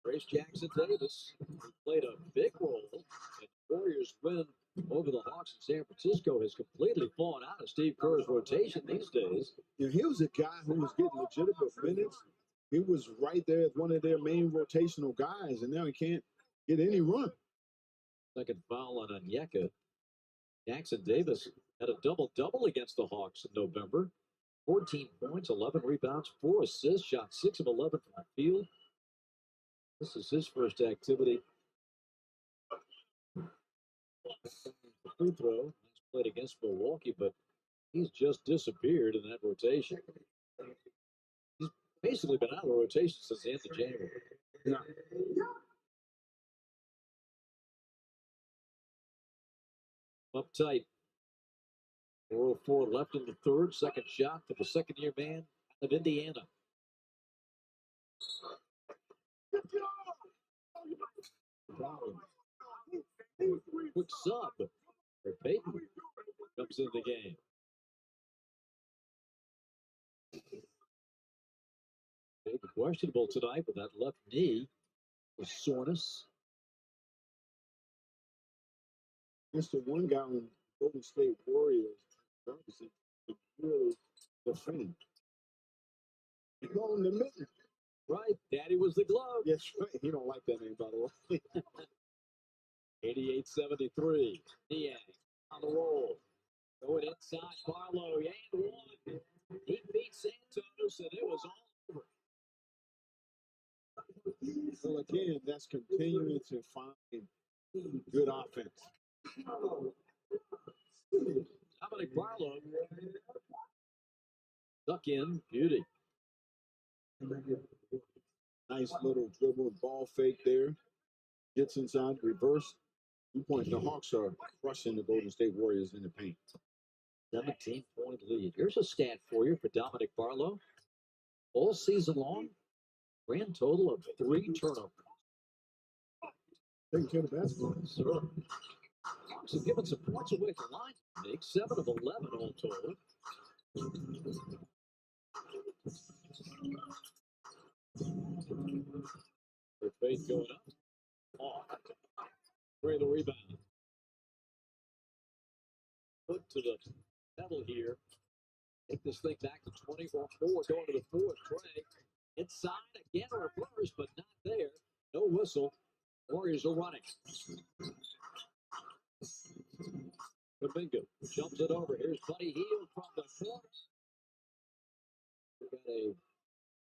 Grace Jackson Davis played a big role in the Warriors' win over the Hawks in San Francisco. Has completely fallen out of Steve Kerr's rotation these days. He was a guy who was getting legitimate minutes. He was right there as one of their main rotational guys, and now he can't get any run. Second foul on Onyeka. Jackson Davis had a double-double against the Hawks in November. 14 points, 11 rebounds, 4 assists, shot 6 of 11 from the field. This is his first activity. Free throw. He's played against Milwaukee, but he's just disappeared in that rotation. He's basically been out of the rotation since the end of January. Yeah. Up tight. 4:04 left in the third. Second shot for the second-year man of Indiana. Quick sub for Peyton comes in the game. Big questionable tonight with that left knee with soreness. Just the one guy on Golden State Warriors to really defend. You call him the mitten. Right, Daddy was the glove. Yes, right. He don't like that name, by the way. 88-73. Niang on the roll. Going inside, Barlow, and one. He beat Santos, and it was all over. Well, again, that's continuing to find good offense. Dominic Barlow. Tuck in, beauty. Nice little dribble, ball fake there. Gets inside, reverse. 2 points. The Hawks are crushing the Golden State Warriors in the paint. 17-point lead. Here's a stat for you for Dominic Barlow. All season long, grand total of 3 turnovers. Taking care of the basketball. Sure. Hawks have given some points away from line. Make 7 of 11 all total. Their fade going up. Off. Gray the rebound. Put to the pedal here. Take this thing back to 24, going to the fourth. Trey inside again, reverse, but not there. No whistle. Warriors are running. Kuminga jumps it over. Here's Buddy Hield from the corner. We got a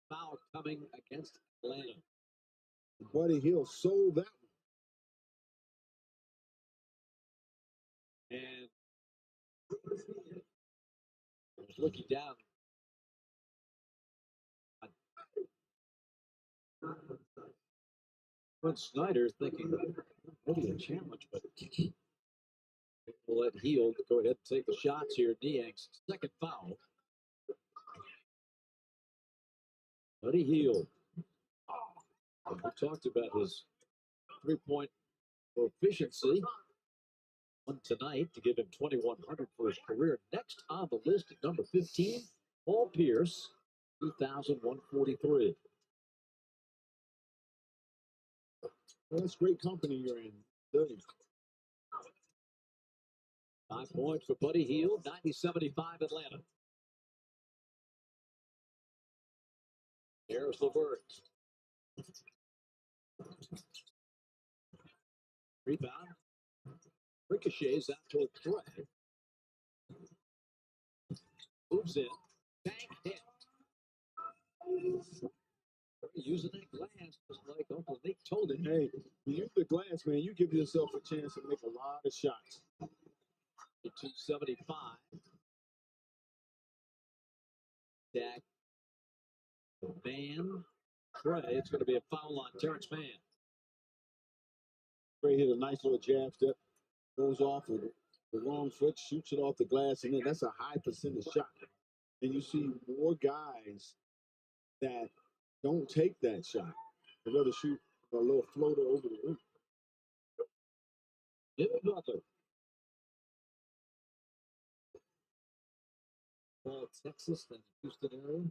foul coming against Atlanta. Buddy Hield sold that one. And I was looking down. Quinn Snyder thinking maybe a challenge, but we'll let Hield go ahead and take the shots here. Niang's second foul. Buddy Hield. We talked about his three-point proficiency. One tonight to give him 2,100 for his career. Next on the list at number 15, Paul Pierce, 2,143. Well, that's great company you're in. 5 points for Buddy Hield, 90-75 Atlanta. Here's LeVert. Rebound. Ricochets out toward Trey. Moves in. Bank hit. Using that glass just like Uncle Nick told him. Hey, you use the glass, man, you give yourself a chance to make a lot of shots. 275. contact. Man, Trey, it's going to be a foul on Terrence Mann. Trey hit a nice little jab step, goes off with the wrong foot, shoots it off the glass, and then that's a high percentage shot. And you see more guys that don't take that shot. They'd rather shoot a little floater over the rim. Jimmy Butler. Texas, then Houston area.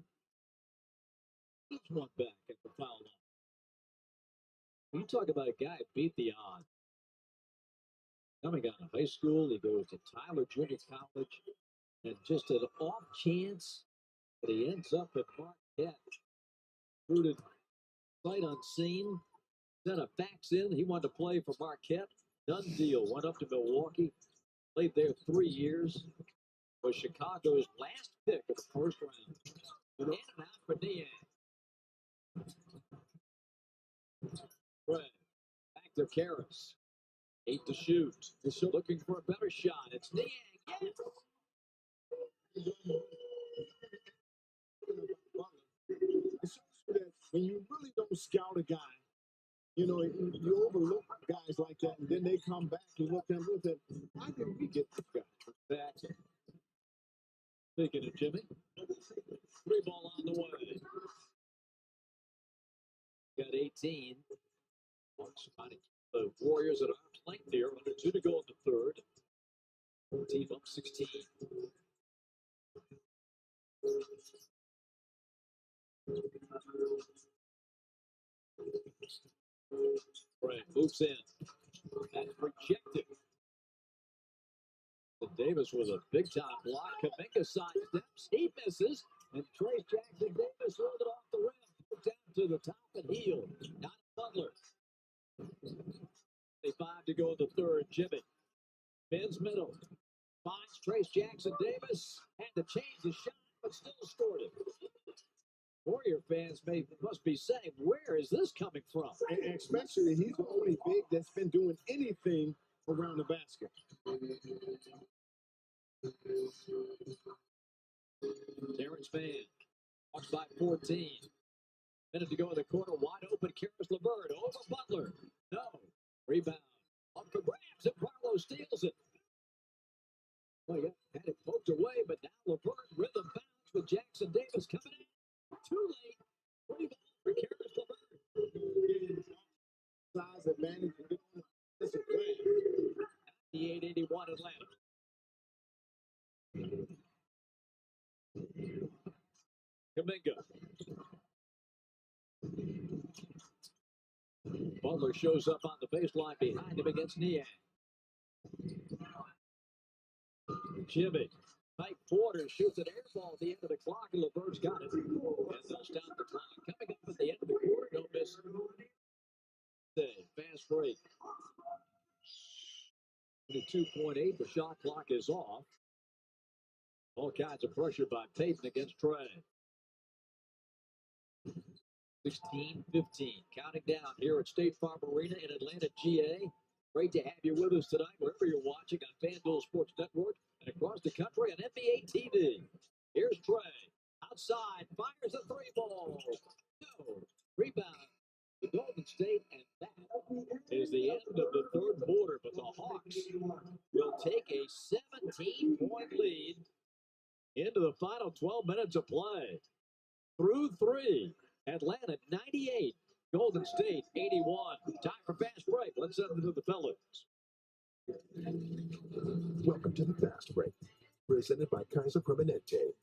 Each one back at the foul line. You talk about a guy who beat the odds. Coming out of high school, he goes to Tyler Junior College, and just an off chance that he ends up at Marquette. Recruited sight unseen, sent a fax in. He wanted to play for Marquette. Done deal. Went up to Milwaukee, played there 3 years. Was Chicago's last pick of the first round. And out for Niang. Right. Back to Karras. 8 to shoot. He's looking for a better shot. It's Niang. Yes. It shows you that when you really don't scout a guy, you know, you overlook guys like that, and then they come back and look at them. Why didn't we get this guy? Jackson. Speaking of Jimmy, 3 ball on the way. Got 18. The Warriors at arm's length here. Under 2 to go in the third. Team up 16. Right, moves in. That's rejected. Davis with a big time block. Kuminga side steps. He misses. And Trace Jackson Davis rolled it off the rim. Down to the top and heel. Not Butler. 5 to go in the third. Jimmy. Spins middle. Finds Trace Jackson Davis. Had to change the shot, but still scored it. Warrior fans must be saying, where is this coming from? And especially, he's the only big that's been doing anything around the basket. Terrence Mann walks by 14. Minute to go in the quarter. Wide open. Karis LeVert over Butler. No. Rebound. Up for grabs, and Barlow steals it. Well, yeah, had it poked away, but now LeVert rhythm bounce with Jackson Davis coming in. Too late. Rebound for Karis LeVert. Size advantage. This is great. 98-81 Atlanta. Kuminga. Butler shows up on the baseline behind him against Niang. Jimmy. Mike Porter shoots an air ball at the end of the clock, and LeVert's got it. And they'll stop the clock. Coming up at the end of the quarter, don't miss. Fast break. 2.8, the shot clock is off. All kinds of pressure by Payton against Trey. 16-15, counting down here at State Farm Arena in Atlanta, GA. Great to have you with us tonight, wherever you're watching on FanDuel Sports Network and across the country on NBA TV. Here's Trey, outside, fires a 3-ball. No, rebound to Golden State, and that is the end of the third quarter. But the Hawks will take a 17-point lead into the final 12 minutes of play. Through 3. Atlanta 98, Golden State 81. Time for fast break. Let's send it to the fellas. Welcome to the Fast Break, presented by Kaiser Permanente.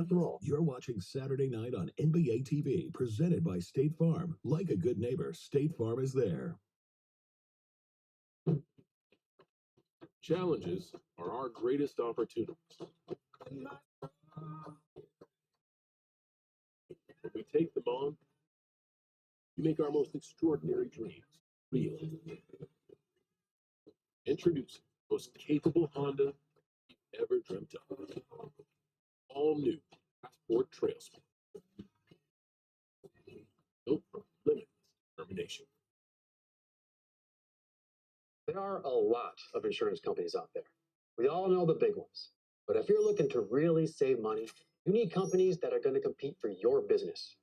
After all, you're watching Saturday Night on NBA TV, presented by State Farm. Like a good neighbor, State Farm is there. Challenges are our greatest opportunities. When we take them on, we make our most extraordinary dreams real. Introducing the most capable Honda you've ever dreamt of. All new Passport Trail Sport. Built from limitless determination. There are a lot of insurance companies out there. We all know the big ones. But if you're looking to really save money, you need companies that are going to compete for your business.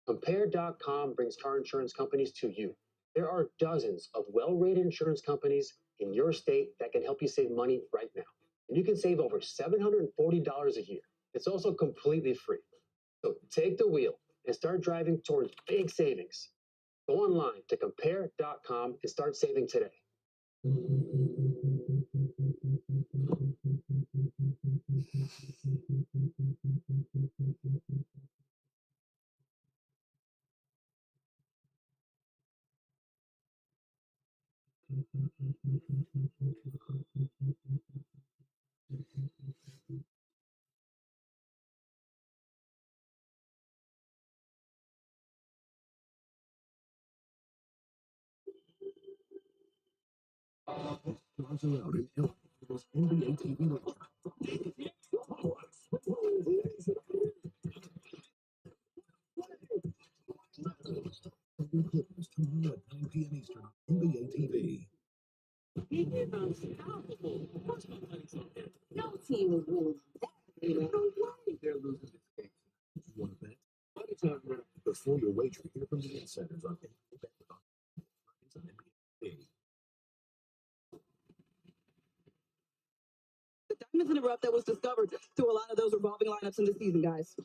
Compare.com brings car insurance companies to you. There are dozens of well-rated insurance companies in your state that can help you save money right now. And you can save over $740 a year. It's also completely free. So take the wheel and start driving towards big savings. Go online to compare.com and start saving today. Stars are out in LA for this NBA TV league. Clippers tomorrow at 9 p.m. Eastern on NBA TV. He is unstoppable. No team will lose that. No way they're losing this game. You want to bet? Anytime before your wager, hear from the insiders on NBA Bet with on NBA TV. The diamonds in the rough that was discovered through a lot of those revolving lineups in the season, guys.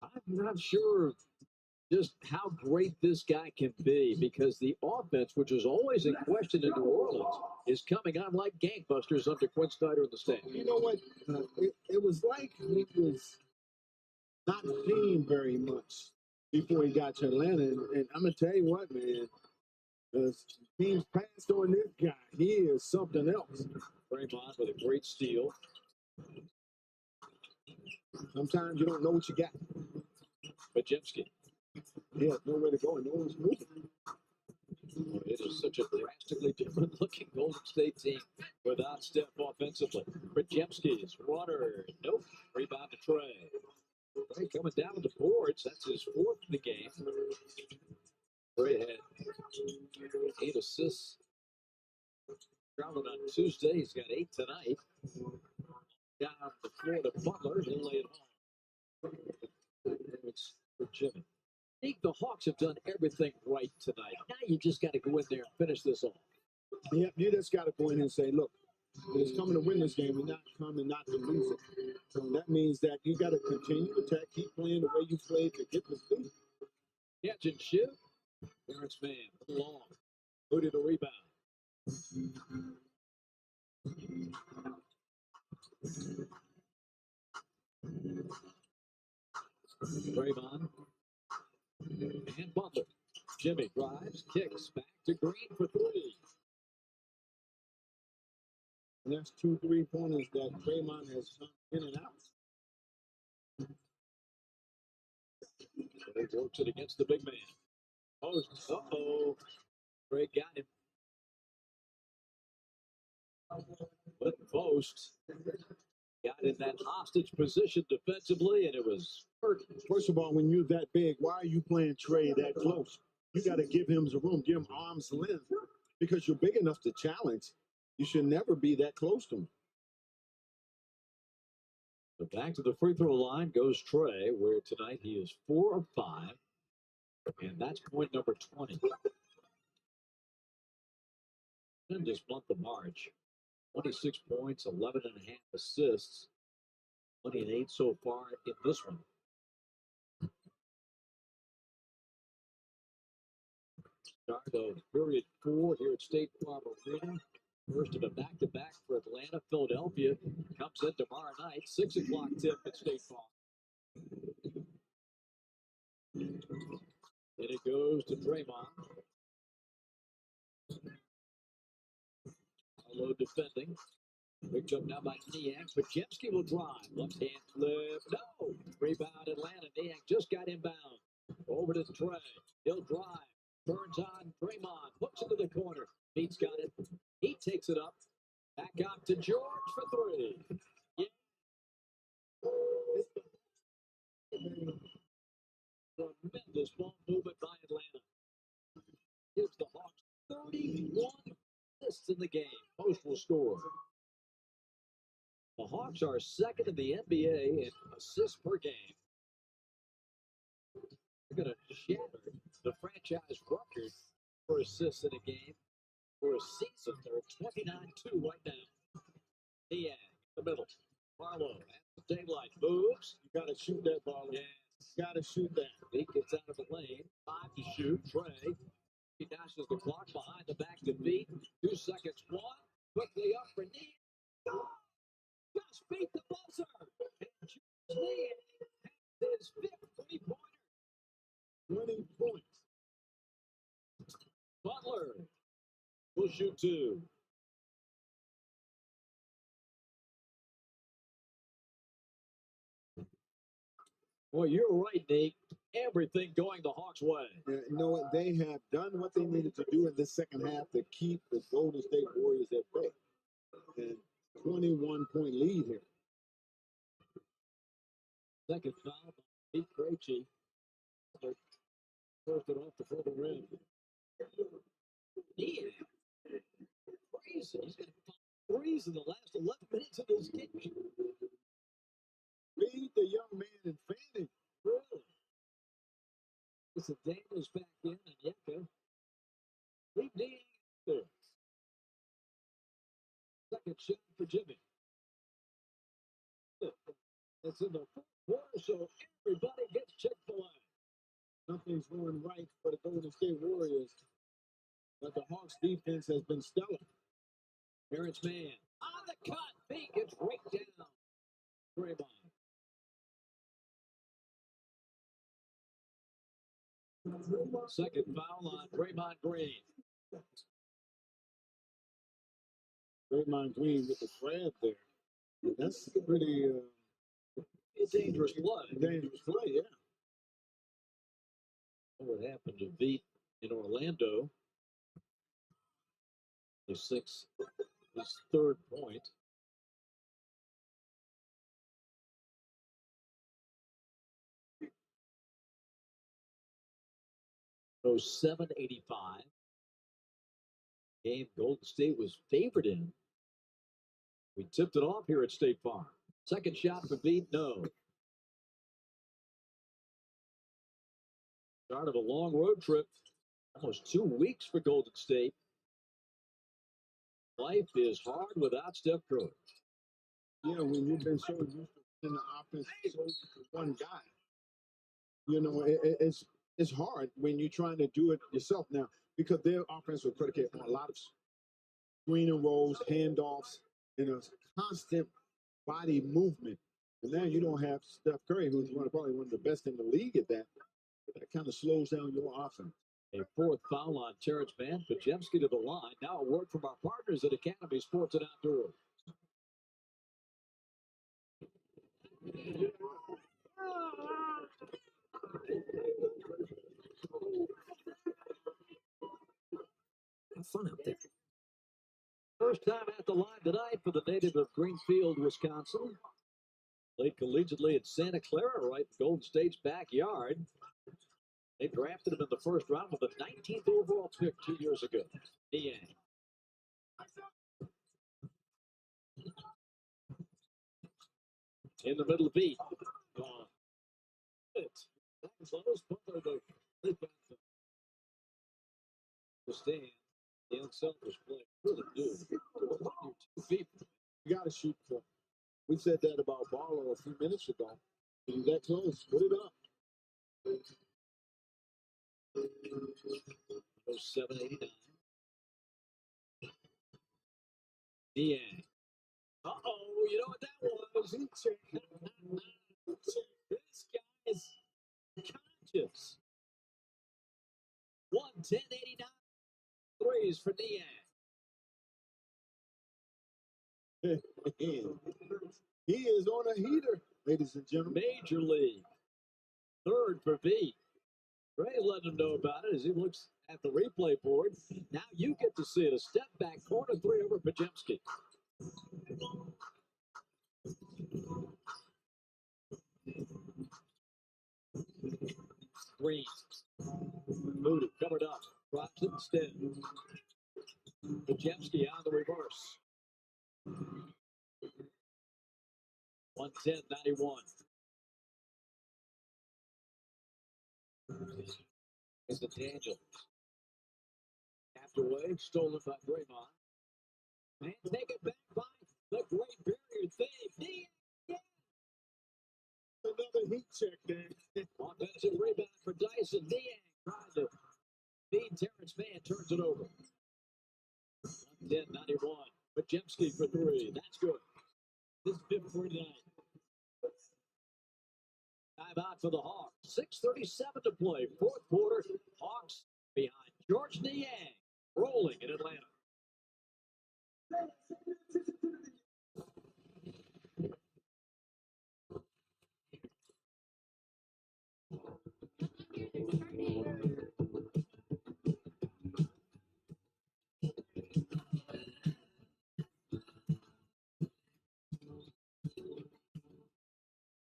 I'm not sure just how great this guy can be because the offense, which is always in question in New Orleans, is coming on like gangbusters under Quinn Snyder in the stand. You know what? It was like he was not seen very much before he got to Atlanta. And I'm going to tell you what, man, the teams passed on this guy. He is something else. Draymond with a great steal. Sometimes you don't know what you got. Majewski. He has nowhere to go and no one's moving. Well, it is such a drastically different looking Golden State team without Steph offensively. Majewski's runner. Nope. Rebound to Trey. Trey coming down with the boards. That's his fourth in the game. Trey had 8 assists. Traveling on Tuesday. He's got 8 tonight. Down the floor to Butler. He'll lay it home. It's for Jimmy. I think the Hawks have done everything right tonight. Now you just got to go in there and finish this off. Yeah, you just got to go in and say, look, it's coming to win this game and not coming not to lose it. So that means that you got to continue to attack, keep playing the way you played to get this lead. Catch and shoot. Terrence Mann, long. Moody the rebound. Draymond. And Butler. Jimmy drives, kicks back to Green for 3. And that's 2 3-pointers that Draymond has come in and out. He works it against the big man. Post. Uh-oh. Craig got him. But Post got in that hostage position defensively, and it was hurt. First of all, when you're that big, why are you playing Trey that close? You got to give him some room, give him arm's length, because you're big enough to challenge. You should never be that close to him. So back to the free throw line goes Trey, where tonight he is 4 of 5, and that's point number 20. In this month of March, 26 points, 11 and a half assists, 20 and 8 so far in this one. Start of period 4 here at State Farm Arena. First of a back-to-back for Atlanta. Philadelphia comes in tomorrow night, 6 o'clock tip at State Farm. And it goes to Draymond. Hello defending. Picked up now by Niang. Majewski will drive. Left hand flip. No! Rebound Atlanta. Niang just got inbound. Over to Trey. He'll drive. Turns on Draymond. Hooks into the corner. Pete's got it. He takes it up. Back out to George for 3. Yeah. Tremendous ball movement by Atlanta. Gives the Hawks 31 assists in the game. Post will score. The Hawks are second in the NBA in assists per game. They're going to shatter the franchise record for assists in a game for a season. They're 29-2 right now. Niang in the middle. Barlow at the daylight moves. You got to shoot that ball. Yeah. Got to shoot that. He gets out of the lane. 5 to shoot. Trey. He dashes the clock behind the back to beat. 2 seconds. 1. Quickly up for Niang. Just beat the buzzer. And Niang has his 5th 3-pointer. 20 points. Butler will shoot 2. Well, you're right, Nate. Everything going the Hawks' way. Yeah, you know what? They have done what they needed to do in this second half to keep the Golden State Warriors at bay. And 21-point lead here. Second foul by Pete Krejci. First it off the further rim. Niang. Crazy. He's got 5 threes in the last 11 minutes of this game. Lead the young man and Fanning. Really? Listen, Daniels back in and Yeka. Lead Niang there. Second shot for Jimmy. It's in the fourth quarter, so everybody gets Chick-fil-A. Nothing's going right for the Golden State Warriors. But the Hawks defense has been stellar. Terrence Mann on the cut. He gets right down. Draymond. Second foul on Draymond Green. Draymond Green with the grab there. That's pretty dangerous play. Dangerous play, yeah. What happened to Veet in Orlando? His 3rd point. So 785. Game Golden State was favored in. We tipped it off here at State Farm. Second shot for Veet, no. Start of a long road trip. Almost 2 weeks for Golden State. Life is hard without Steph Curry. Yeah, when you've been so used to in the offense, so one guy. You know, it's hard when you're trying to do it yourself now because their offense was predicated on a lot of screen and rolls, handoffs, and a constant body movement. And now you don't have Steph Curry, who's probably one of the best in the league at that. That kind of slows down your offense. A 4th foul on Terrence Mann. Pajemski to the line. Now a word from our partners at Academy Sports and Outdoors. Have fun out there. First time at the line tonight for the native of Greenfield, Wisconsin. Played collegiately at Santa Clara, right in Golden State's backyard. They drafted him in the first round with the 19th overall pick 2 years ago. Niang. In the middle of beat. The stand. The unselfish play. Really do. Your 2 feet. You got to shoot for. We said that about Barlow a few minutes ago. When you're that close, put it up. 789. Niang. Uh-oh, you know what that was? This guy is conscious. 110.89 threes for Niang. He is on a heater, ladies and gentlemen. Major league. 3rd for Veet. Ray letting him know about it as he looks at the replay board. Now you get to see it. A step back, corner 3 over Pajemski. Green. Moody covered up. Drops it instead. Pajemski on the reverse. 110-91. Is the Daniels. Tapped away, stolen by Draymond. And take it back by the Great Barrier Thing. Another heat check there. Offensive rebound for Dyson. Niang trying to feed Terrence Mann, turns it over. 110-91. Majemski for three. That's good. This is 5-49. Timeout for the Hawks. 6:37 to play. Fourth quarter. Hawks behind George Niang. Rolling in Atlanta.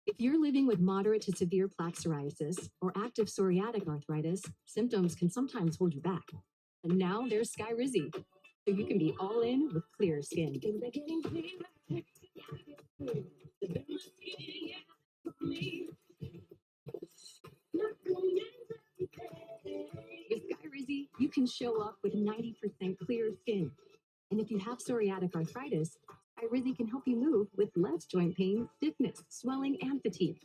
If you're living with moderate to severe plaque psoriasis or active psoriatic arthritis, symptoms can sometimes hold you back. And now there's Skyrizi, so you can be all in with clear skin. With Skyrizi, you can show up with 90% clear skin. And if you have psoriatic arthritis, Skyrizi can help you move with less joint pain, stiffness, swelling, and fatigue.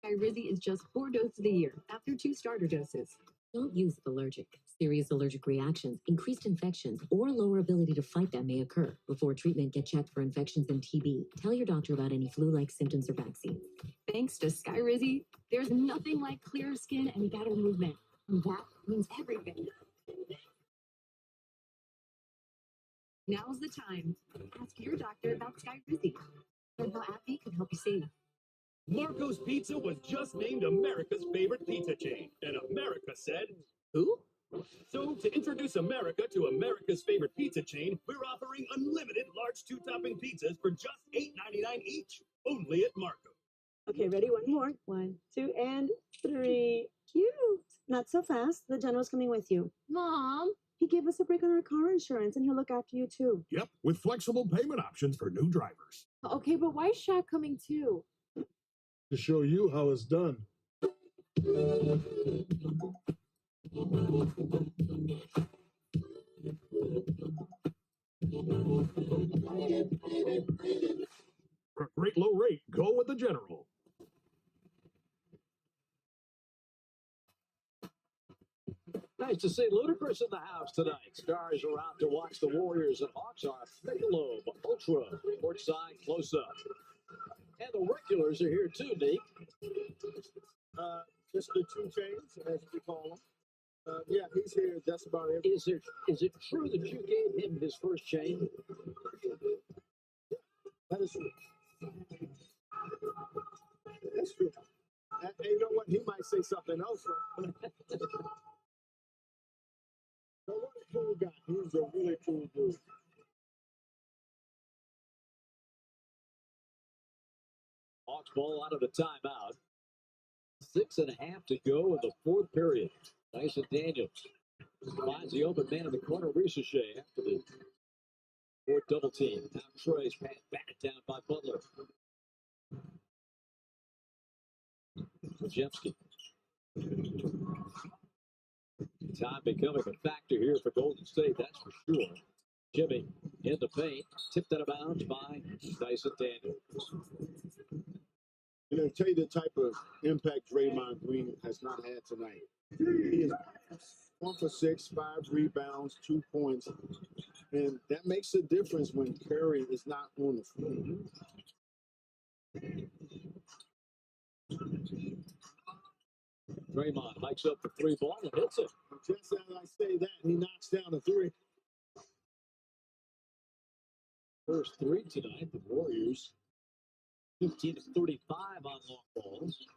Skyrizi is just 4 doses a year after 2 starter doses. Don't use if allergic. Serious allergic reactions, increased infections, or lower ability to fight them may occur. Before treatment, get checked for infections and TB. Tell your doctor about any flu-like symptoms or vaccines. Thanks to Skyrizi, there's nothing like clear skin and better movement. And that means everything. Now's the time. Ask your doctor about Skyrizi. Learn how AbbVie can help you save. Marco's Pizza was just named America's favorite pizza chain, and America said, "Who?" So, to introduce America to America's favorite pizza chain, we're offering unlimited large 2-topping pizzas for just $8.99 each, only at Marco. Okay, ready? One more. 1, 2, and 3. Cute. Not so fast. The general's coming with you. Mom. He gave us a break on our car insurance, and he'll look after you too. Yep, with flexible payment options for new drivers. Okay, but why is Shaq coming too? To show you how it's done. For a great low rate, go with the General. Nice to see Ludacris in the house tonight. Stars are out to watch the Warriors, and Hawks are Michelob Ultra courtside close-up. And the regulars are here too, Nick. Just the 2 chains, as we call them. Yeah, he's here just about every. Is it true that you gave him his first chain? That is true. That's true. And you know what? He might say something else. So what a cool guy. He's a really cool dude. Hawks ball out of the timeout. 6.5 to go in the fourth period. Dyson Daniels finds the open man in the corner, Ricochet, after the fourth double team. Now Trey's pass batted down by Butler. Majemski. Time becoming a factor here for Golden State, that's for sure. Jimmy in the paint, tipped out of bounds by Dyson Daniels. You know, tell you the type of impact Draymond Green has not had tonight. He is 1 for 6, 5 rebounds, 2 points, and that makes a difference when Curry is not on the floor. Draymond hikes up the 3 ball and hits it. Just as I say that, he knocks down a 3. First 3 tonight, the Warriors 15 of 35 on long balls.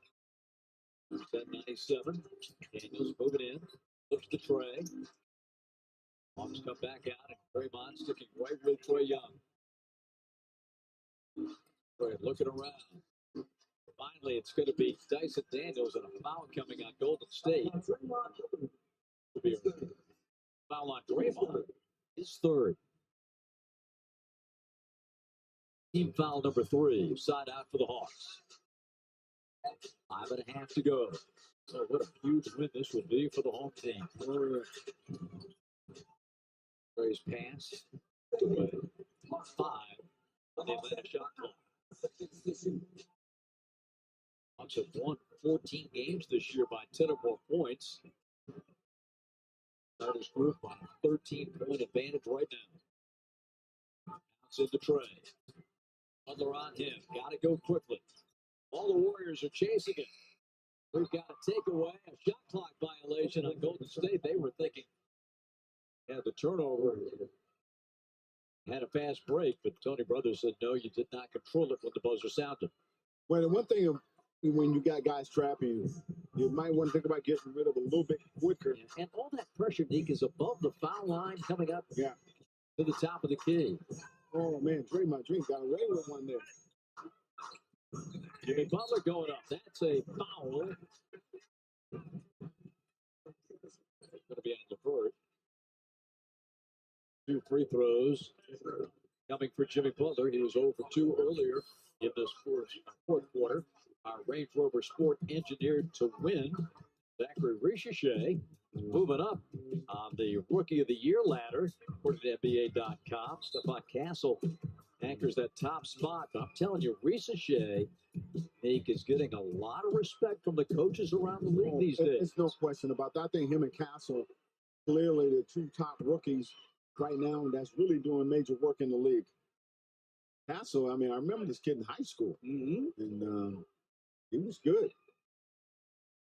10-97. Daniels moving in. Looks to Trey. Hawks come back out, and Draymond sticking right with Trae Young. Trey looking around. Finally, it's going to be Dyson Daniels and a foul coming on Golden State. It'll be a foul on Draymond. His third. Team foul number 3. Side out for the Hawks. 5.5 to go. So what a huge win this would be for the home team. Raise pass. Away. 5 on the Atlanta shot clock. Hawks have won 14 games this year by 10 or more points. Riders group by a 13-point advantage right now. Bounce into Trey. Butler on him. Got to go quickly. All the Warriors are chasing it. We've got a takeaway, a shot clock violation on Golden State. They were thinking had the turnover, had a fast break, but Tony Brothers said, no, you did not control it when the buzzer sounded. Well, the one thing when you got guys trapping you, you might want to think about getting rid of it a little bit quicker. And all that pressure, Deke, is above the foul line coming up to the top of the key. Oh, man, Draymond Green got away with one there. Jimmy Butler going up. That's a foul. It's going to be on the vert. 2 free throws coming for Jimmy Butler. He was 0 for 2 earlier in this fourth quarter. Our Range Rover Sport engineered to win. Zachary Ricochet moving up on the Rookie of the Year ladder, according to NBA.com. Stephon Castle anchors that top spot. But I'm telling you, Ricochet is getting a lot of respect from the coaches around the league these days. There's no question about that. I think him and Castle, clearly the 2 top rookies right now that's really doing major work in the league. Castle, I mean, I remember this kid in high school, and he was good.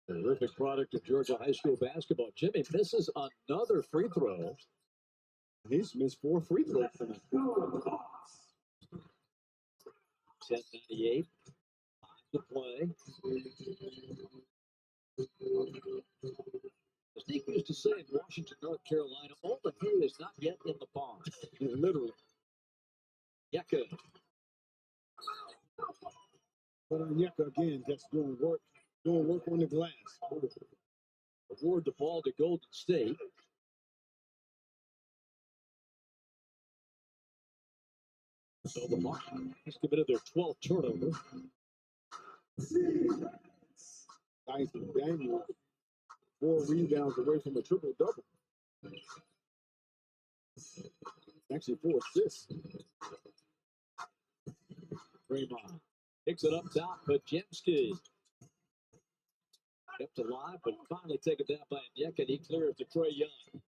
Terrific product of Georgia high school basketball. Jimmy misses another free throw. He's missed 4 free throws tonight. 10:98. 5 to play. As Nick used to say in Washington, North Carolina, all the hay is not yet in the barn. Literally. Yeka. But Onyeka again, that's doing work on the glass. Award the ball to Golden State. So the Hawks has committed their 12th turnover. Dyson Daniels, 4 rebounds away from a triple-double. Actually, 4 assists. Draymond picks it up top, but Jemski kept alive, but finally taken down by Onyeka, and he clears to Trae Young.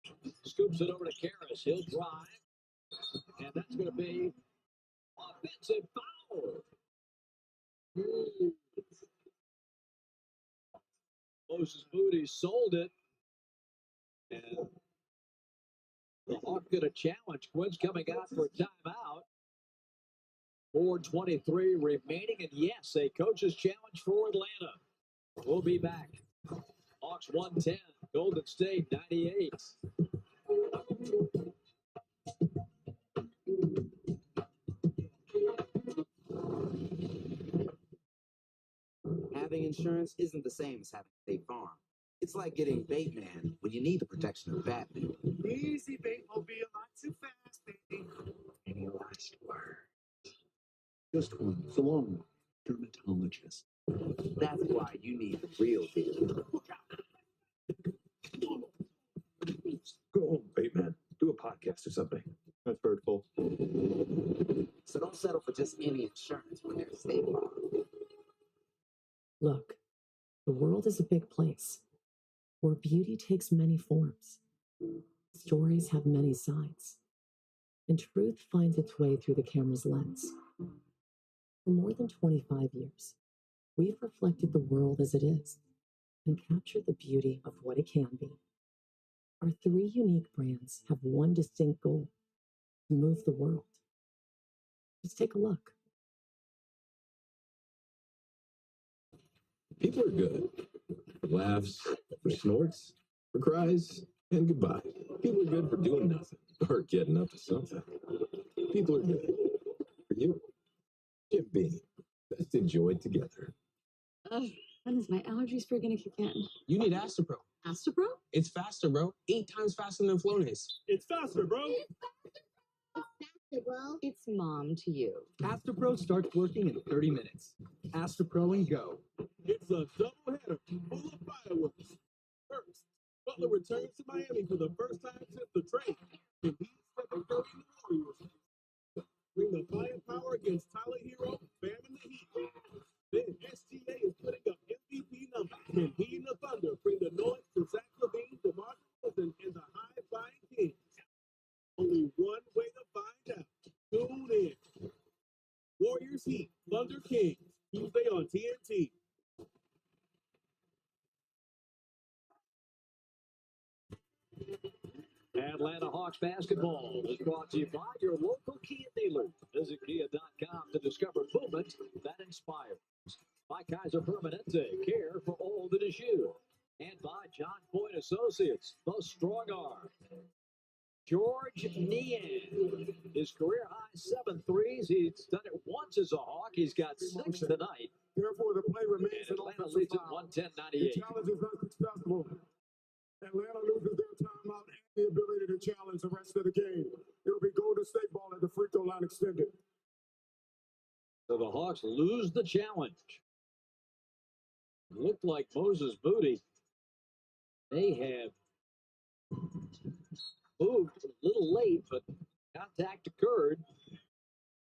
Scoops it over to Karras. He'll drive, and that's going to be offensive foul. Moses Moody sold it, and the Hawks get a challenge. Quinn's coming out for a timeout. 4:23 remaining, and yes, a coach's challenge for Atlanta. We'll be back. Hawks 110, Golden State 98. Having insurance isn't the same as having State Farm. It's like getting Bateman when you need the protection of Batman. Easy, Batemobile, not too fast, baby. Any last word? Just one. So long, dermatologist. That's why you need the real deal. Go home, Bateman. Do a podcast or something. That's hurtful. So don't settle for just any insurance when there's State Farm. Look, the world is a big place where beauty takes many forms. Stories have many sides, and truth finds its way through the camera's lens. For more than 25 years, we've reflected the world as it is and captured the beauty of what it can be. Our 3 unique brands have one distinct goal: to move the world. Just take a look. People are good. For laughs, for snorts, for cries, and goodbye. People are good for doing nothing or getting up to something. People are good. For you, Jim Beam. Best enjoyed together. When is my allergies for gonna kick in? You need Astapro. Astapro? It's faster, bro. 8 times faster than Flonase. It's faster, bro. Well, It's mom to you. Astropro starts working in 30 minutes. Astropro and go. It's a doubleheader full of fireworks. First, Butler returns to Miami for the first time since the trade, and he's stepping up in the Warriors. Bring the firepower against Tyler Hero, Bam in the Heat. Then SGA is putting up MVP numbers, and he and the Thunder bring the noise to Zach LaVine, DeMar DeRozan, and the high-flying Kings. Only one way to find out. Tune in. Warriors Heat, Thunder Kings, Tuesday on TNT. Atlanta Hawks basketball is brought to you by your local Kia dealer. Visit Kia.com to discover movement that inspires. By Kaiser Permanente, care for all that is you. And by John Boyd Associates, the strong arm. George Niang, his career high 7 threes. He's done it once as a Hawk. He's got 6 tonight. Therefore, the play remains And an Atlanta offensive leads at foul. 110-98. The challenge is unsuccessful. Atlanta loses their timeout and the ability to challenge the rest of the game. It'll be Golden State ball at the free throw line extended. So the Hawks lose the challenge. Looked like Moses Moody. They have moved a little late, but contact occurred.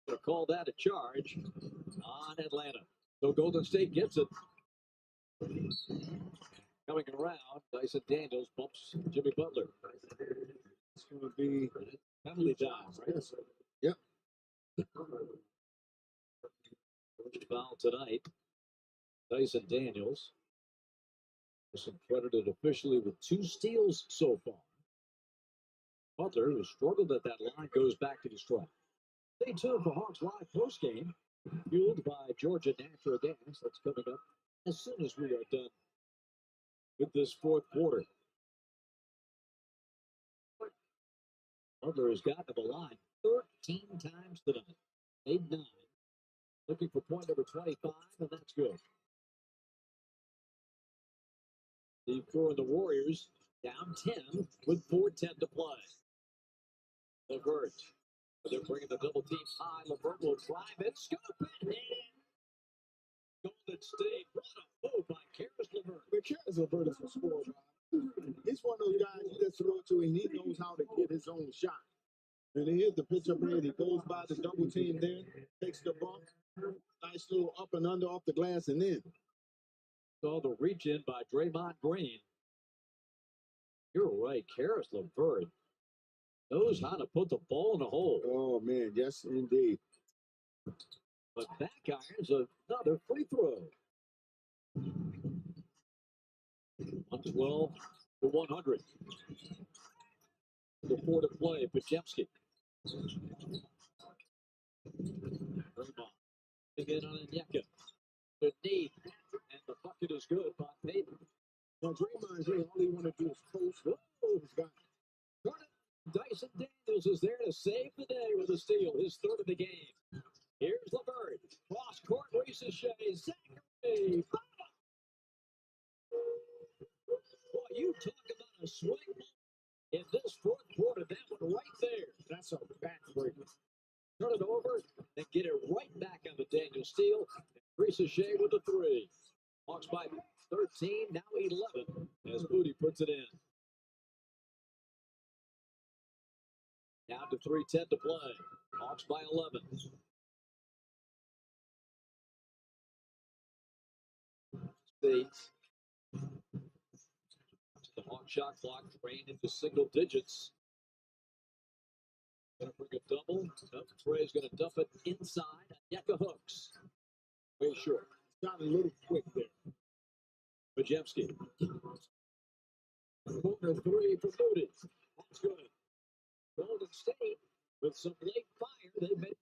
They'll call that a charge on Atlanta. So Golden State gets it. Coming around, Dyson Daniels bumps Jimmy Butler. It's going to be penalty time, right? Yes, sir. Yep. First foul tonight. Dyson Daniels is credited officially with 2 steals so far. Butler, who struggled at that line, goes back to the stripe. Stay tuned for Hawks Live postgame, fueled by Georgia Natural Gas. That's coming up as soon as we are done with this fourth quarter. Butler has gotten to the line 13 times tonight. 8-9. Looking for point number 25, and that's good. Steve Kerr and the Warriors down 10 with 4:10 to play. LeVert. They're bringing the double team high. LeVert will drive it, scoop it, and Golden State. What a move by Karis LeVert. But Karis LeVert is a scorer. He's one of those guys you just throw it to, and he knows how to get his own shot. And here's the pitch up here. He goes by the double team there, takes the bump, nice little up and under off the glass, and in. Saw the reach in by Draymond Green. You're right, Karis LeVert knows how to put the ball in the hole. Oh, man, yes, indeed. But back irons another free throw. 112 to 100. The 4 to play, Podziemski. Draymond. Again on Onyeka. The knee. And the bucket is good by Payton. Now, Draymond Green, all he want to do is post. Oh, he's got it. Dyson Daniels is there to save the day with a steal, his 3rd of the game. Here's LeVert. Cross court, Reese Shea. Zachary. Boy, you talk about a swing in this fourth quarter. That one right there. That's a backbreaker. Turn it over and get it right back on the Daniel steal. Reese Shea with the 3. Hawks by 13, now 11, as Moody puts it in. Down to 3:10 to play. Hawks by 11. States. The Hawk shot clock drained into single digits. Gonna bring a double. Trey's gonna dump it inside. Onyeka hooks. Way short. Got a little quick there. Podziemski. Corner 3 for Moody. That's good. Golden State with some late fire. They made